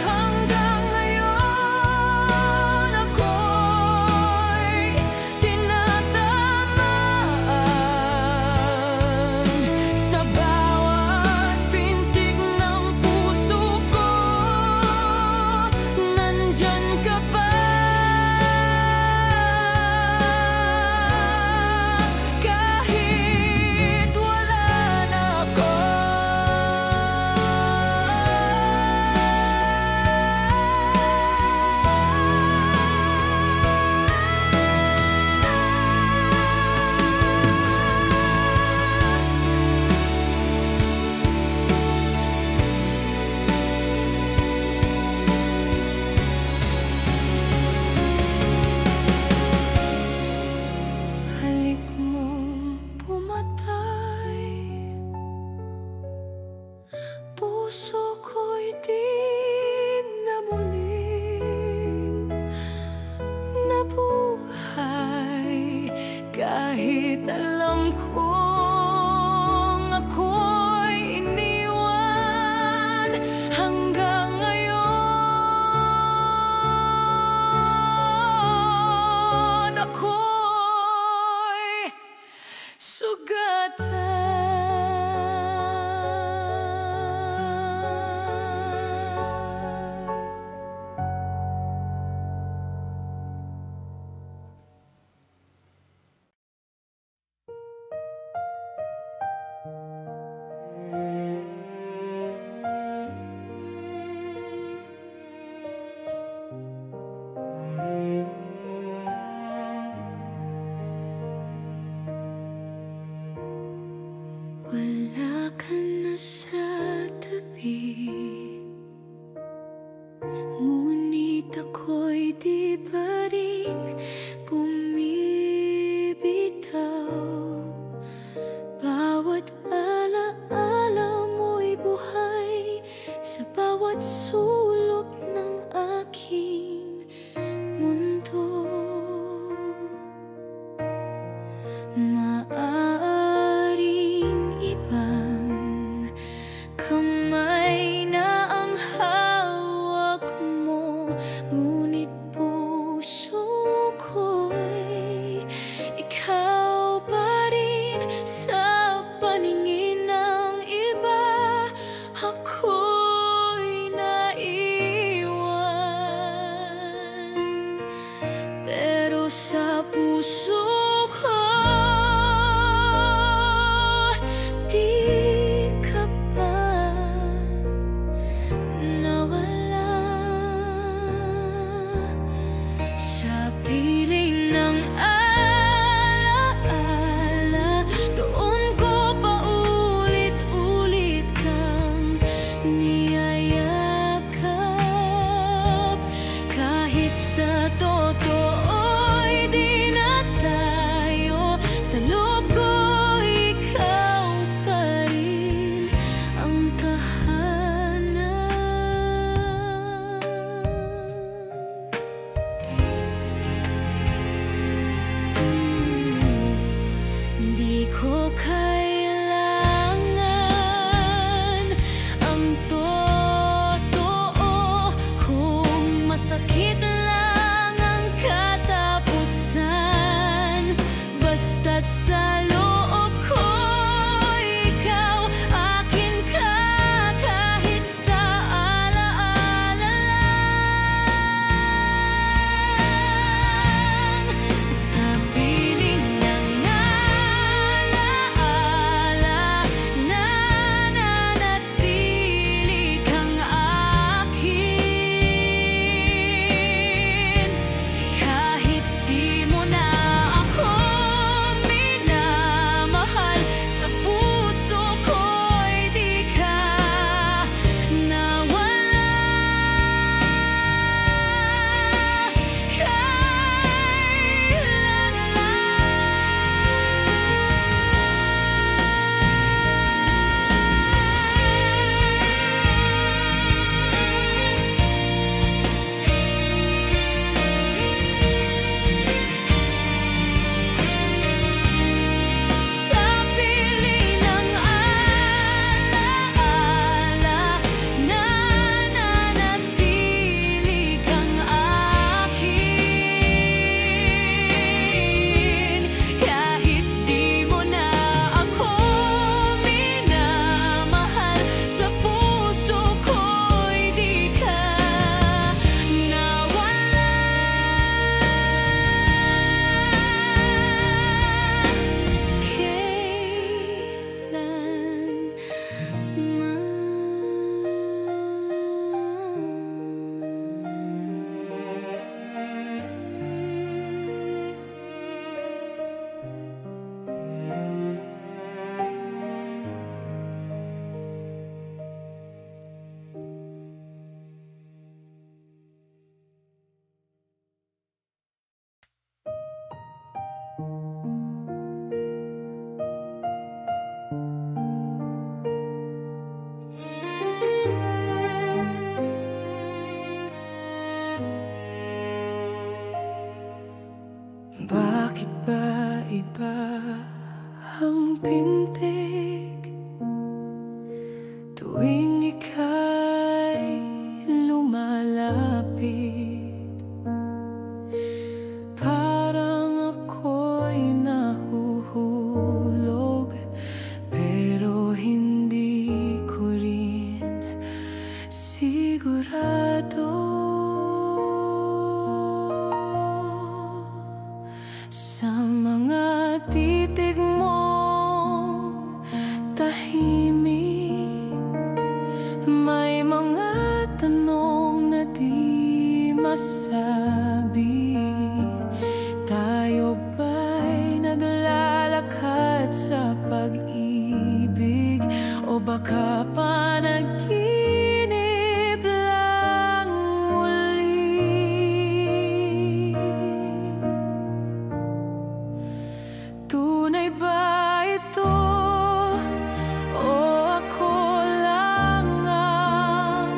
hanggang ngayon ako'y tinatamaan. Sa bawat pintig ng puso ko, nandyan ka pa. Kahit wala na ako, halik mong pumatay, puso ko'y di na muling nabuhay. Kahit alam kong ako'y iniwan, hanggang ngayon ako'y sugatan. Wala ka na sa tabi, ngunit ako'y di pa rin bumibitaw. Bawat alaala mo'y buhay sa bawat sulok ng aking mundo. Maaaring ibang kamay na ang hawak mo, ngunit puso Bakit ba iba ang pintig tuwing ika'y lumalapit? Parang ako'y nahuhulog, pero hindi ko rin sigurado. Sa mga titig mong tahimik, may mga tanong na di masabi. Tayo ba'y naglalakad sa pag-ibig, o baka panaginip lang muli? Tunay ba ito, o ako lang ang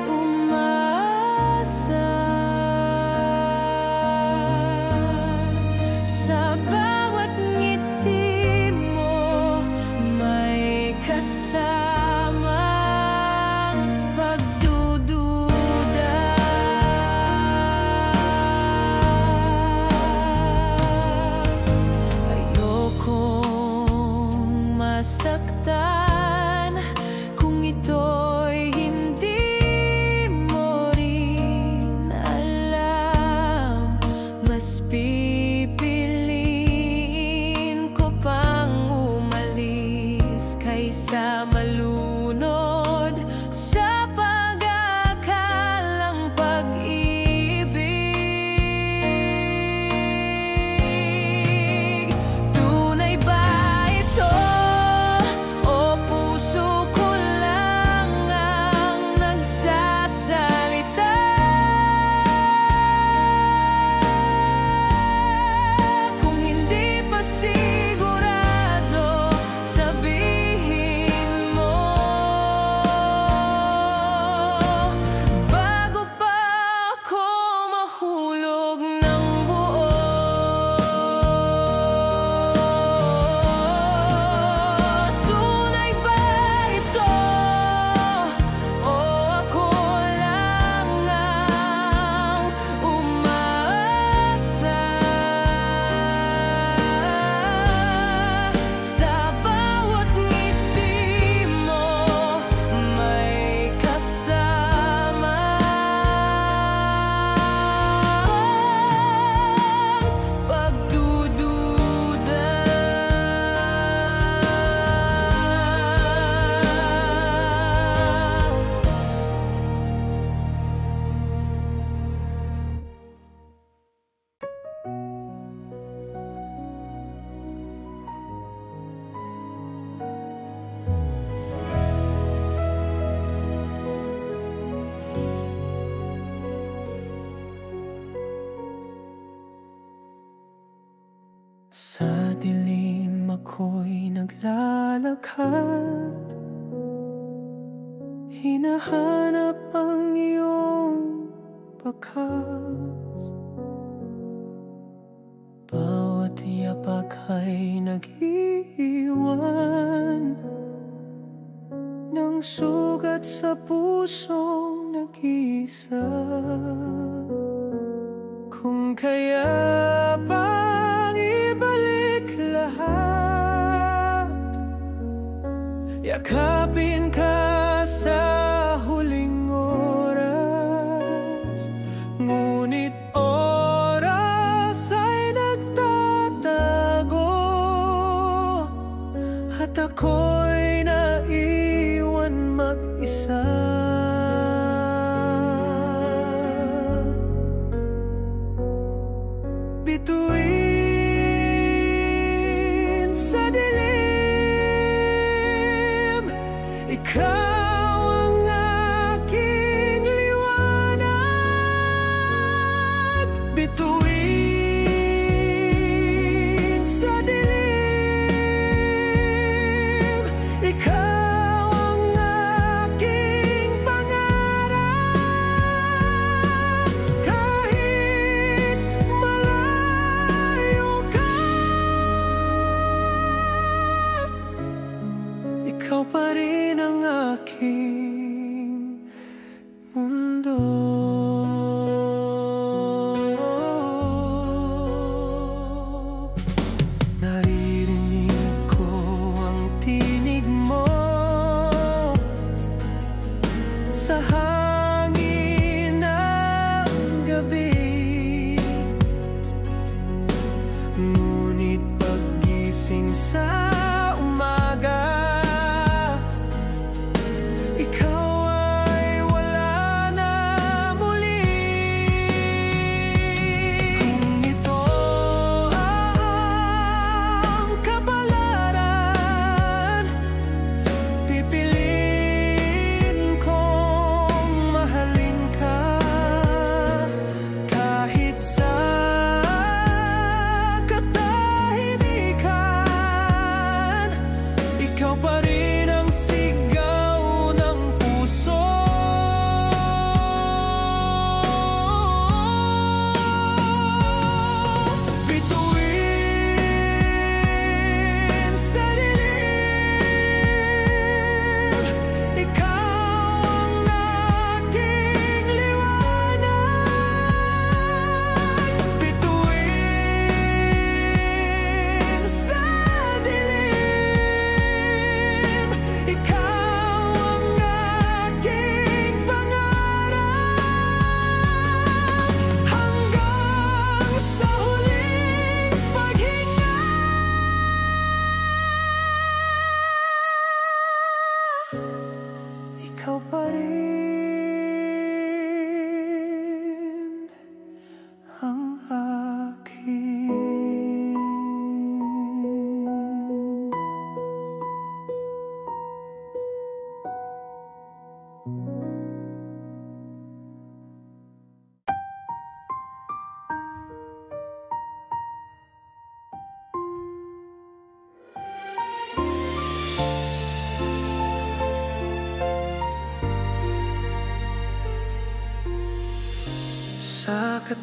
umaasa? Sa bawat ngiti mo may kasamang pagdududa. Ayokong masaktan kung ito'y hindi mo rin alam. Mas pipiliin ko pang umalis kaysa malunod sa pag-aakalang pag-ibig. Tunay ba ito, o puso ko lang ang nagsasalita? Kung hindi pa sigurado, sabihin mo bago pa ako mahulog ng buo. Tunay ba ito, o ako lang ang umaasa? Sa bawat ngiti mo may kasamang pagdududa. Sa dilim ako'y naglalakad, hinahanap ang iyong bakas. Bawat yapak ay nag-iwan ng sugat sa pusong nag-iisa. Kung kaya bang ibalik lahat, yakapin ka sa huling oras. Ngunit oras ay nagtatago, at ako'y naiwan mag-isa. Bituin sa dilim, ikaw ang aking liwanag. Bituin sa dilim, ikaw ang aking pangarap. Kahit malayo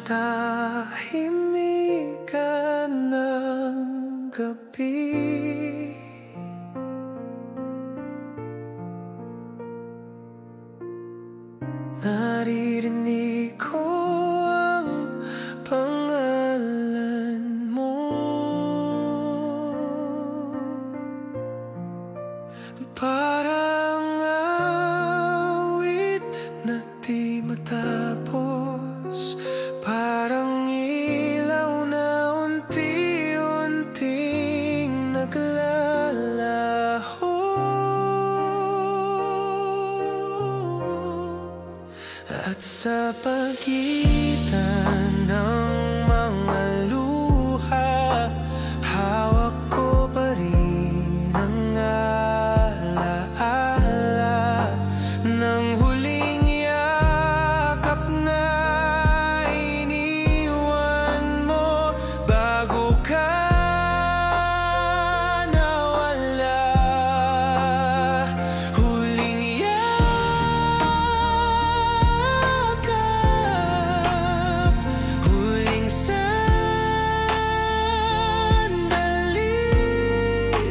katahimikan ng gabi. Naririnig ko ang pangalan mo, parang awit na di matapos, parang ilaw na unti-unting naglalaho. At sa pagitan ng mga luha, hawak ko pa rin ang alaala ng huling yakap na iniwan mo bago ka nawala. Huling yakap, huling sandali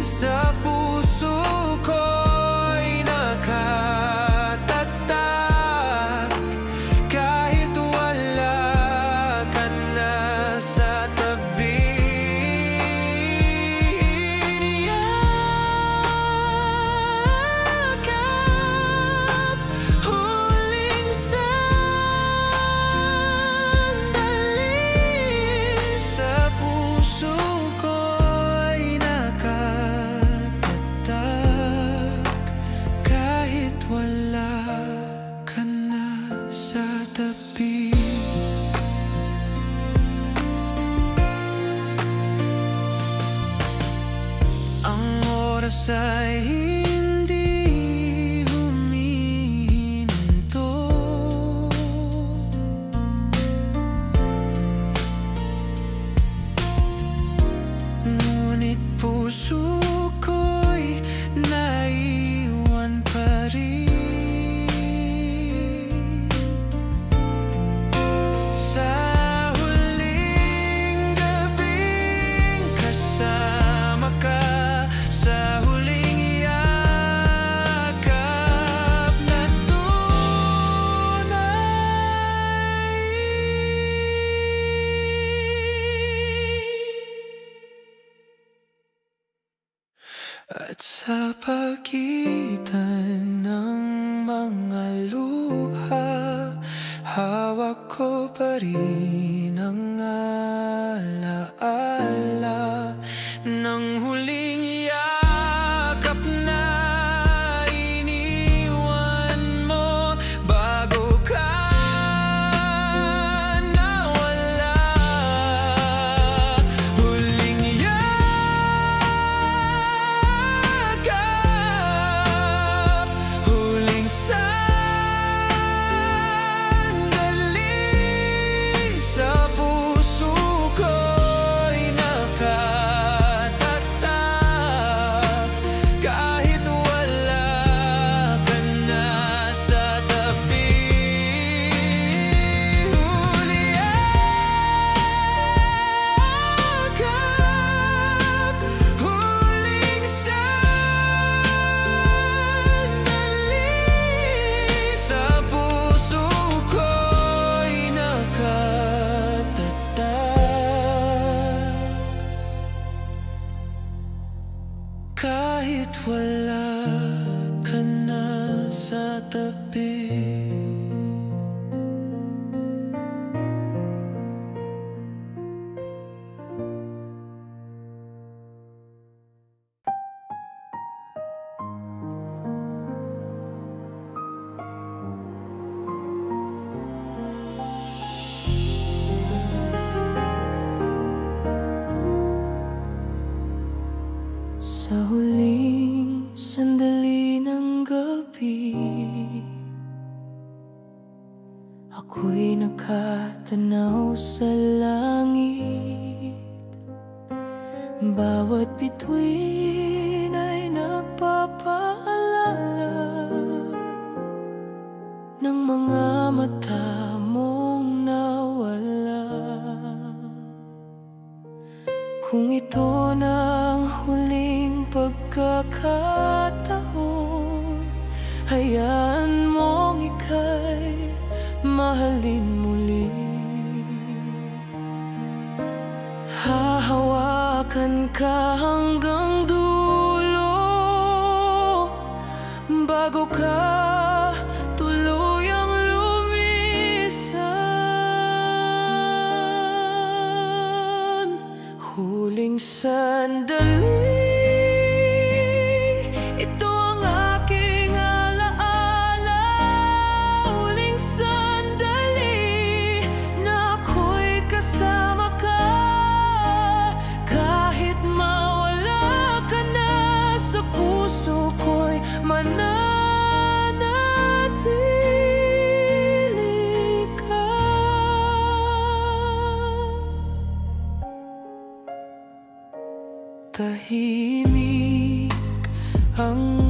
sa puso ko'y nakatatak kahit wala ka na sa tabi. Yakap, huling sandali sa puso ko'y nakatatak kahit wala ka na sa tabi. Ang oras ay hindi humihinto, ngunit puso ko'y naiwan pa rin. Sa huling gabing kasama ka, sa huling yakap na tunay. At sa pagitan ng mga luha, hawak ko pa rin ang alaala ng huling yakap na iniwan mo bago ka nawala. Huling yakap, huling sandali sa puso ko'y nakatatak kahit wala ka na sa tabi. Huling yakap, huling sandali sa puso ko'y nakatatak kahit wala ka na sa tabi. Sa huling sandali ng gabi, ako'y nakatanaw sa langit. Bawat bituin ay nagpapaalala ng mga mata mong nawala. Kung ito ng huling pagkakataon, hayaan mong ika'y mahalin muli. Hahawakan ka hanggang dulo bago ka tuluyang lumisan. Huling sandali, ito ang aking alaala. Huling sandali na ako'y kasama ka. Kahit mawala ka na, sa puso ko'y mananatili ka. Tahimik ang